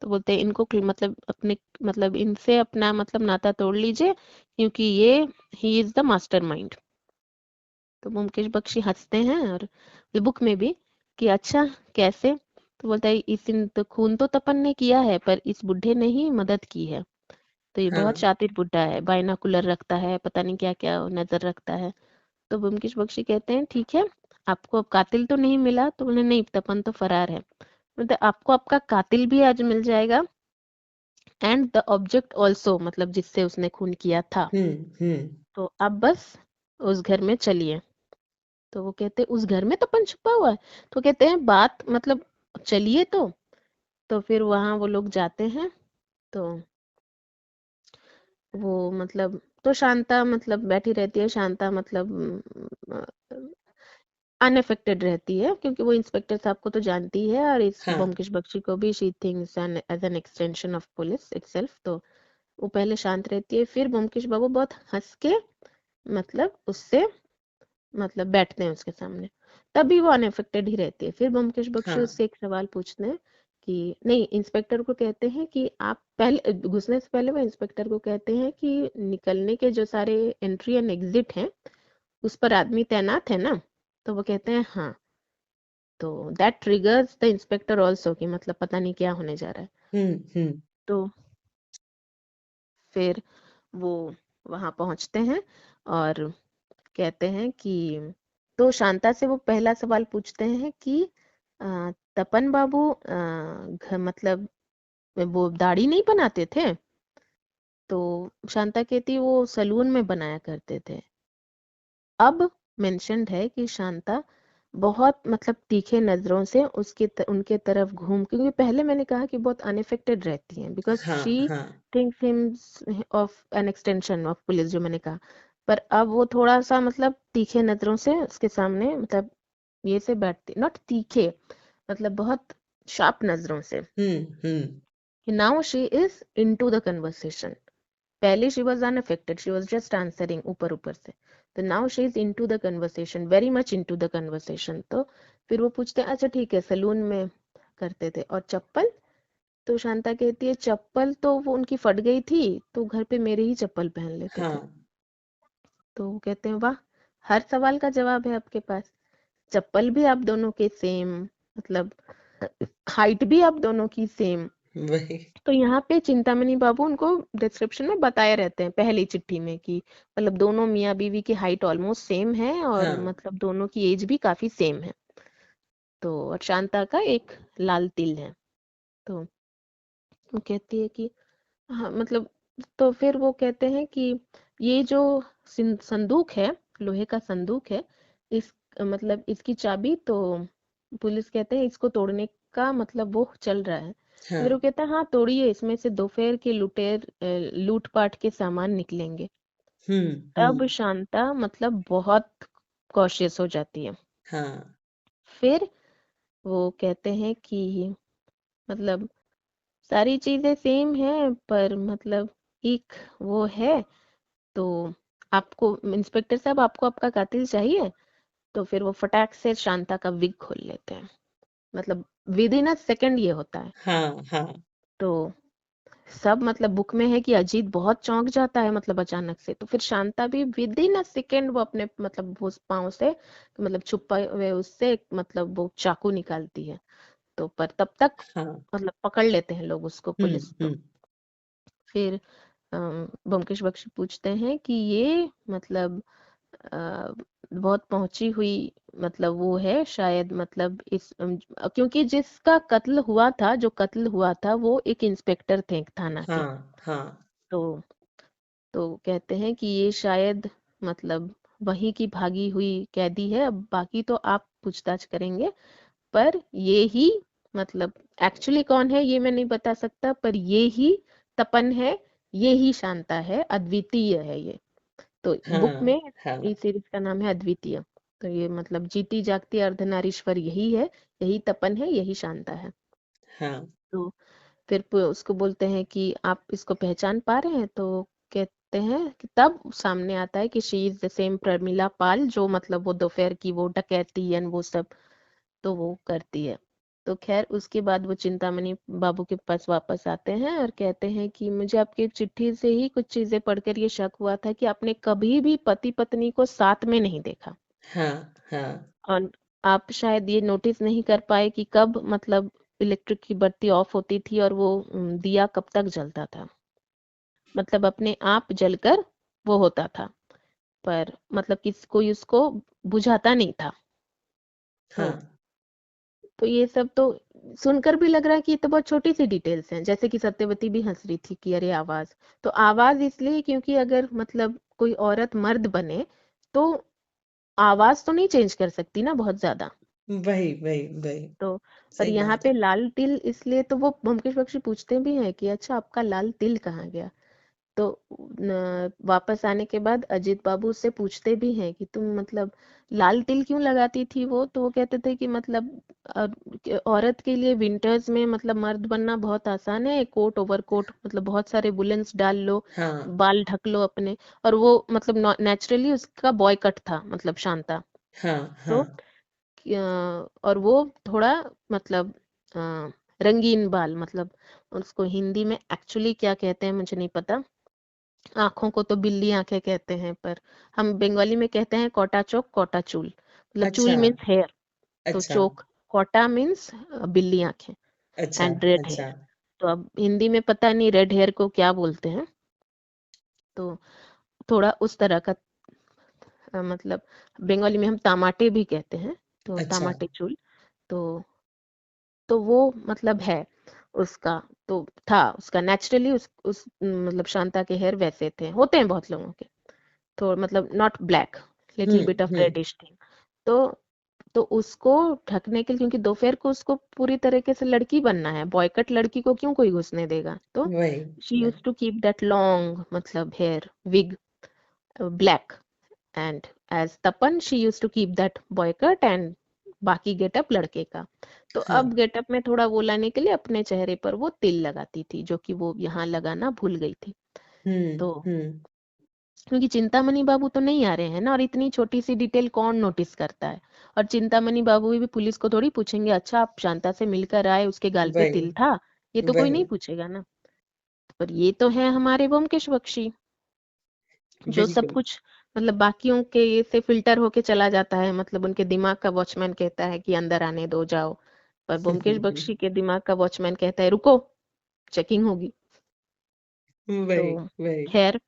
तो बोलते हैं इनको मतलब अपने मतलब इनसे अपना मतलब नाता तोड़ लीजिए क्योंकि ये ही इज द मास्टरमाइंड। तो ब्योमकेश बख्शी हंसते हैं और बुक में भी कि अच्छा कैसे? तो बोलता है इस इन तो खून तो तपन ने किया है पर इस बुढ़े ने ही मदद की है। तो ये बहुत हाँ। शातिर बुड्ढा है, बाइनाकुलर रखता है, पता नहीं क्या क्या नजर रखता है। तो ब्योमकेश बख्शी कहते हैं ठीक है, आपको अब कातिल तो नहीं मिला? तो बोले नहीं, तपन तो फरार है। मतलब आपको आपका कातिल भी आज मिल जाएगा एंड द ऑब्जेक्ट ऑल्सो, मतलब जिससे उसने खून किया था। हम्म। तो अब बस उस घर में चलिए। तो वो कहते हैं उस घर में तपन छुपा हुआ है? तो कहते हैं बात मतलब चलिए। तो फिर वहां वो लोग जाते हैं तो वो मतलब तो शांता मतलब बैठी रहती है, शांता मतलब अनअफेक्टेड रहती है क्योंकि वो इंस्पेक्टर साहब को तो जानती है, और इस हाँ ब्योमकेश बख्शी को भी she thinks as an extension of police itself. तो वो पहले शांत रहती है, फिर ब्योमकेश बाबू बहुत हंस के मतलब उससे मतलब बैठते हैं उसके सामने, तभी वो अनअफेक्टेड ही रहती है। फिर ब्योमकेश बख्शी हाँ उससे एक सवाल पूछते हैं कि नहीं, इंस्पेक्टर को कहते हैं कि आप पहले घुसने से पहले वो इंस्पेक्टर को कहते हैं कि निकलने के जो सारे एंट्री एंड एग्जिट हैं उस पर आदमी तैनात है ना, तो वो कहते हैं हाँ। तो that triggers the inspector also कि मतलब पता नहीं क्या होने जा रहा है। हम्म। तो फिर वो वहां पहुंचते हैं और कहते हैं कि तो शांता से वो पहला सवाल पूछते हैं कि तपन बाबू मतलब वो दाढ़ी नहीं बनाते थे? तो शांता कहती वो सलून में बनाया करते थे। अब मेंशन्ड है कि शांता बहुत मतलब तीखे नजरों से उनके तरफ घूम, क्योंकि पहले मैंने कहा कि बहुत अनइफेक्टेड रहती हैं बिकॉज हाँ शी हाँ thinks him of N extension of police, जो मैंने कहा। पर अब वो थोड़ा सा मतलब तीखे नजरों से उसके सामने मतलब ये से बैठती, नॉट तीखे मतलब बहुत शार्प नजरों से, हम्म। कि now she is into the conversation. पहले she was unaffected, she was just answering ऊपर ऊपर से, तो now she is into the conversation, very much into the conversation. तो फिर वो पूछते हैं अच्छा ठीक है सलून में करते थे, और चप्पल? तो शांता कहती है चप्पल तो वो उनकी फट गई थी, तो घर पे मेरे ही चप्पल पहन लेते थे। हाँ तो वो कहते हैं वाह, हर सवाल का जवाब है आपके पास। चप्पल भी आप दोनों के सेम, मतलब हाइट भी आप दोनों की सेम। वही। तो यहाँ पे चिंतामणि बाबू उनको डिस्क्रिप्शन में बताए रहते हैं पहली चिट्ठी में कि मतलब दोनों मियाँ बीवी की हाइट ऑलमोस्ट सेम है, और हाँ मतलब दोनों की एज भी काफी सेम है। तो और शांता का एक लाल तिल है। तो वो कहती है कि हाँ मतलब, तो फिर वो कहते हैं कि ये जो संदूक है, लोहे का संदूक है, इस मतलब इसकी चाबी तो पुलिस कहते हैं इसको तोड़ने का मतलब वो चल रहा है। तो फिर वो हाँ कहता है हाँ तोड़िए, इसमें से दोपहर के लूटपाट के सामान निकलेंगे। तब हम्म। शांता मतलब बहुत कॉशियस हो जाती है। हाँ फिर वो कहते हैं कि मतलब सारी चीजें सेम है, पर मतलब एक वो है, तो आपको इंस्पेक्टर साहब आपको आपका कातिल चाहिए? तो फिर वो फटाक से शांता का विग खोल लेते हैं, मतलब विद इन अ सेकंड ये होता है। हाँ हाँ तो सब मतलब बुक में है कि अजीत बहुत चौंक जाता है मतलब अचानक से, तो फिर शांता भी विद इन अ सेकंड वो अपने मतलब वो पाँव से मतलब छुपा हुए उससे मतलब वो चाकू निकालती है। तो पर तब तक हाँ मतलब पकड़ लेते हैं लोग उसको, पुलिस। तो हम्म। फिर ब्योमकेश बख्शी पूछते हैं कि ये मतलब बहुत पहुंची हुई मतलब वो है शायद, मतलब इस क्योंकि जिसका कत्ल हुआ था, जो कत्ल हुआ था वो एक इंस्पेक्टर थे एक थाना के। हाँ हाँ तो कहते हैं कि ये शायद मतलब वही की भागी हुई कैदी है, अब बाकी तो आप पूछताछ करेंगे, पर ये ही मतलब एक्चुअली कौन है ये मैं नहीं बता सकता, पर ये ही तपन है, ये ही शांता है, अद्वितीय है ये। तो बुक में हाँ हाँ इस सीरीज का नाम है अद्वितीय। तो ये मतलब जीती जागती अर्धनारीश्वर यही है, यही तपन है, यही शांता है। हाँ तो फिर उसको बोलते हैं कि आप इसको पहचान पा रहे हैं? तो कहते हैं कि तब सामने आता है कि she is the same Pramila Pal, जो मतलब वो दोपहर की वो डकैती एंड वो सब तो वो करती है। तो खैर उसके बाद वो चिंतामणि बाबू के पास वापस आते हैं और कहते हैं कि मुझे आपकी चिट्ठी से ही कुछ चीजें पढ़कर ये शक हुआ था कि आपने कभी भी पति पत्नी को साथ में नहीं देखा, हाँ हाँ और आप शायद ये नोटिस नहीं कर पाए कि कब मतलब इलेक्ट्रिक की बत्ती ऑफ होती थी और वो दिया कब तक जलता था, मतलब अपने आप जलकर वो होता था, पर मतलब किसी कोई उसको बुझाता नहीं था। तो हाँ ये सब तो सुनकर भी लग रहा है कि ये तो बहुत छोटी सी डिटेल्स हैं, जैसे कि सत्यवती भी हंस रही थी कि अरे आवाज, तो आवाज इसलिए क्योंकि अगर मतलब कोई औरत मर्द बने तो आवाज तो नहीं चेंज कर सकती ना बहुत ज्यादा। वही वही वही तो और सही यहाँ बात पे है। लाल तिल इसलिए तो वो ब्योमकेश बख्शी पूछते भी हैं कि अच्छा आपका लाल तिल कहाँ गया। तो वापस आने के बाद अजीत बाबू उससे पूछते भी हैं कि तुम मतलब लाल तिल क्यों लगाती थी वो, तो वो कहते थे कि मतलब औरत के लिए विंटर्स में मतलब मर्द बनना बहुत आसान है, कोट ओवरकोट मतलब बहुत सारे वुलन्स डाल लो, हाँ बाल ढक लो अपने। और वो मतलब नेचुरली उसका बॉय कट था मतलब शांता। हाँ हाँ तो और वो थोड़ा मतलब अ, रंगीन बाल मतलब उसको हिंदी में एक्चुअली क्या कहते हैं मुझे नहीं पता। आंखों को तो बिल्ली आंखें कहते हैं, पर हम बंगाली में कहते हैं कोटा चौक कोटा चूल, मतलब चूल अच्छा मीन्स हेयर। तो अच्छा चौक, कोटा मीन्स बिल्ली आंखें, अच्छा एंड रेड अच्छा हेयर। तो अब हिंदी में पता नहीं रेड हेयर को क्या बोलते हैं। तो थोड़ा उस तरह का मतलब बंगाली में हम टमाटे भी कहते हैं, तो अच्छा टमाटे चूल। तो वो मतलब है उसका, तो था उसका नेचुरली उस मतलब शांता के हेयर वैसे थे, होते हैं बहुत लोगों के, तो मतलब not black, little bit of hmm. Reddish thing. तो उसको ढकने के लिए, क्योंकि दोपहर को उसको पूरी तरीके से लड़की बनना है, बॉयकट लड़की को क्यों कोई घुसने देगा, तो वही शी वही use to keep that long मतलब hair wig black, and as Tapan she use to keep that boy cut and बाकी गेटअप लड़के का। तो अब हाँ गेटअप में थोड़ा वो लाने के लिए अपने चेहरे पर वो तिल लगाती थी, जो कि वो यहाँ लगाना भूल गई थी। तो हम्म। क्योंकि चिंतामणि बाबू तो नहीं आ रहे हैं ना, और इतनी छोटी सी डिटेल कौन नोटिस करता है। और चिंतामणि बाबू भी पुलिस को थोड़ी पूछेंगे अच्छा आप शांता से मिलकर आए उसके गाल पे वही तिल था, ये तो कोई वही नहीं पूछेगा ना। पर ये तो है हमारे ब्योमकेश बख्शी, जो सब बिल्कुल। कुछ मतलब बाकियों के ये से फिल्टर होके चला जाता है, मतलब उनके दिमाग का वॉचमैन कहता है कि अंदर आने दो जाओ, पर ब्योमकेश बख्शी के दिमाग का वॉचमैन कहता है रुको, चेकिंग होगी। तो वही वही खैर,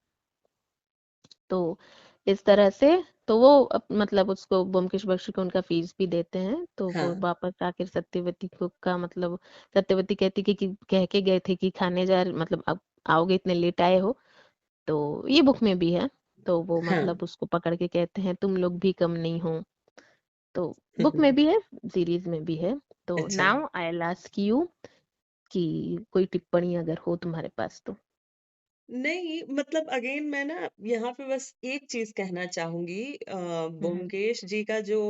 तो इस तरह से तो वो मतलब उसको ब्योमकेश बख्शी को उनका फीस भी देते हैं, तो वो हाँ वापस आकर सत्यवती को का मतलब सत्यवती कहती कि कह के गए थे कि खाने जा मतलब अब आओगे इतने लेट आए हो। तो ये बुक में भी है। तो वो हाँ मतलब उसको पकड़ के कहते हैं तुम लोग भी कम नहीं हो। तो बुक में भी है, सीरीज में भी है। तो अच्छा। Now I will ask you कि कोई टिप्पणी अगर हो तुम्हारे पास तो। नहीं मतलब अगेन मैं ना यहाँ पे बस एक चीज कहना चाहूंगी हम्म। ब्योमकेश जी का जो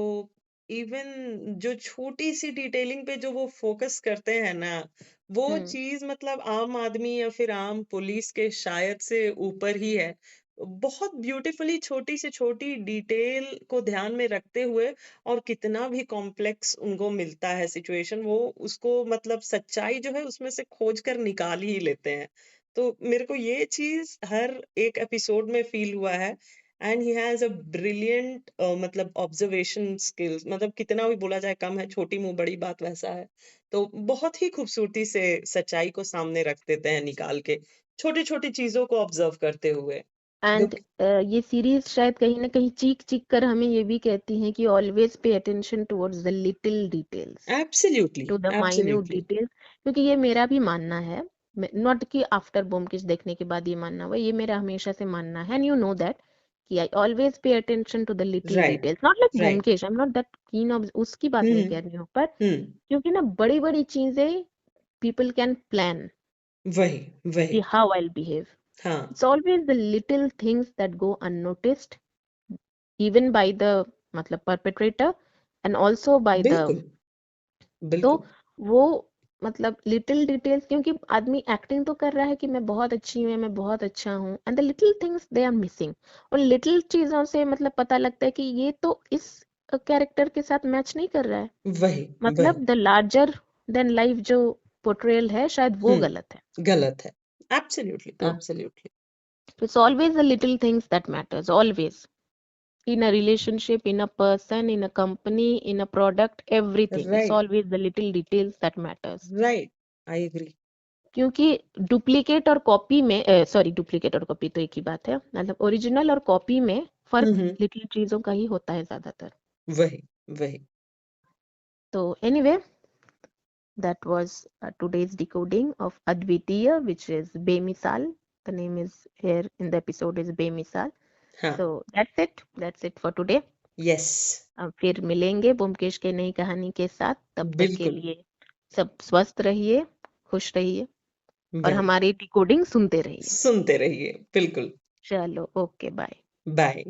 इवन जो छोटी सी डिटेलिंग पे जो वो फोकस करते हैं ना, वो हम्म। चीज मतलब आम आदमी या फिर आम पुलिस के शायद से ऊपर ही है। बहुत ब्यूटीफुली छोटी से छोटी डिटेल को ध्यान में रखते हुए, और कितना भी कॉम्प्लेक्स उनको मिलता है सिचुएशन, वो उसको मतलब सच्चाई जो है उसमें से खोज कर निकाल ही लेते हैं। तो मेरे को ये चीज हर एक एपिसोड में फील हुआ है। And he has a brilliant मतलब ऑब्जर्वेशन स्किल्स, मतलब कितना भी बोला जाए कम है, छोटी मुंह बड़ी बात वैसा है। तो बहुत ही खूबसूरती से सच्चाई को सामने रख देते हैं निकाल के, छोटी छोटी चीजों को ऑब्जर्व करते हुए जो। एंड ये सीरीज शायद कहीं ना कहीं चीख चीख कर हमें ये भी कहती है कि always pay attention towards the little details, absolutely to the minute absolutely. Details. क्योंकि ये मेरा भी मानना है, नॉट कि आफ्टर ब्योमकेश देखने के बाद ये मानना हुआ, ये मेरा हमेशा से मानना है, एंड यू नो दैट कि I always pay attention to the little right details, not like right. Byomkesh, I am not that keen of उसकी बात नहीं हम्म कह रही हूँ, पर हम्म। क्योंकि ना बड़ी बड़ी चीजें पीपल कैन प्लान वही वही। कि हाउ आई बिहेव। हाँ It's always the little things that go unnoticed, even by the मतलब perpetrator and also by the, बिल्कुल तो बिल्कुल। वो मतलब लिटिल डिटेल्स, क्योंकि आदमी एक्टिंग तो कर रहा है कि मैं बहुत अच्छी हूँ, मैं बहुत अच्छा हूँ, and the little things they are missing. उन लिटिल चीजों से मतलब पता लगता है कि ये तो इस कैरेक्टर के साथ मैच नहीं कर रहा है, वही वही। मतलब द लार्जर देन लाइफ जो पोर्ट्रेयल है शायद वो गलत है। गलत है। एब्सोल्युटली तो absolutely. It's always the little things that matters, always, in a relationship, in a person, in a company, in a product, everything, it's right always the little details that matters। Right. I agree. क्योंकि डुप्लीकेट और कॉपी में सॉरी डुप्लीकेट और कॉपी तो एक ही बात है, मतलब ओरिजिनल और कॉपी में फर्क हम्म। लिटिल चीजों का ही होता है ज्यादातर। वही वही। तो anyway, that was today's decoding of Advitiya, which is Bemisal. The name is here in the episode is Bemisal. हाँ So that's it for today. Yes, अब फिर मिलेंगे ब्योमकेश के नई कहानी के साथ। तब तक के बिल्कुल, लिए सब स्वस्थ रहिए, खुश रहिए और वेरी हमारी डिकोडिंग सुनते रहिए। सुनते रहिए, बिल्कुल। चलो, ओके, बाय। बाय।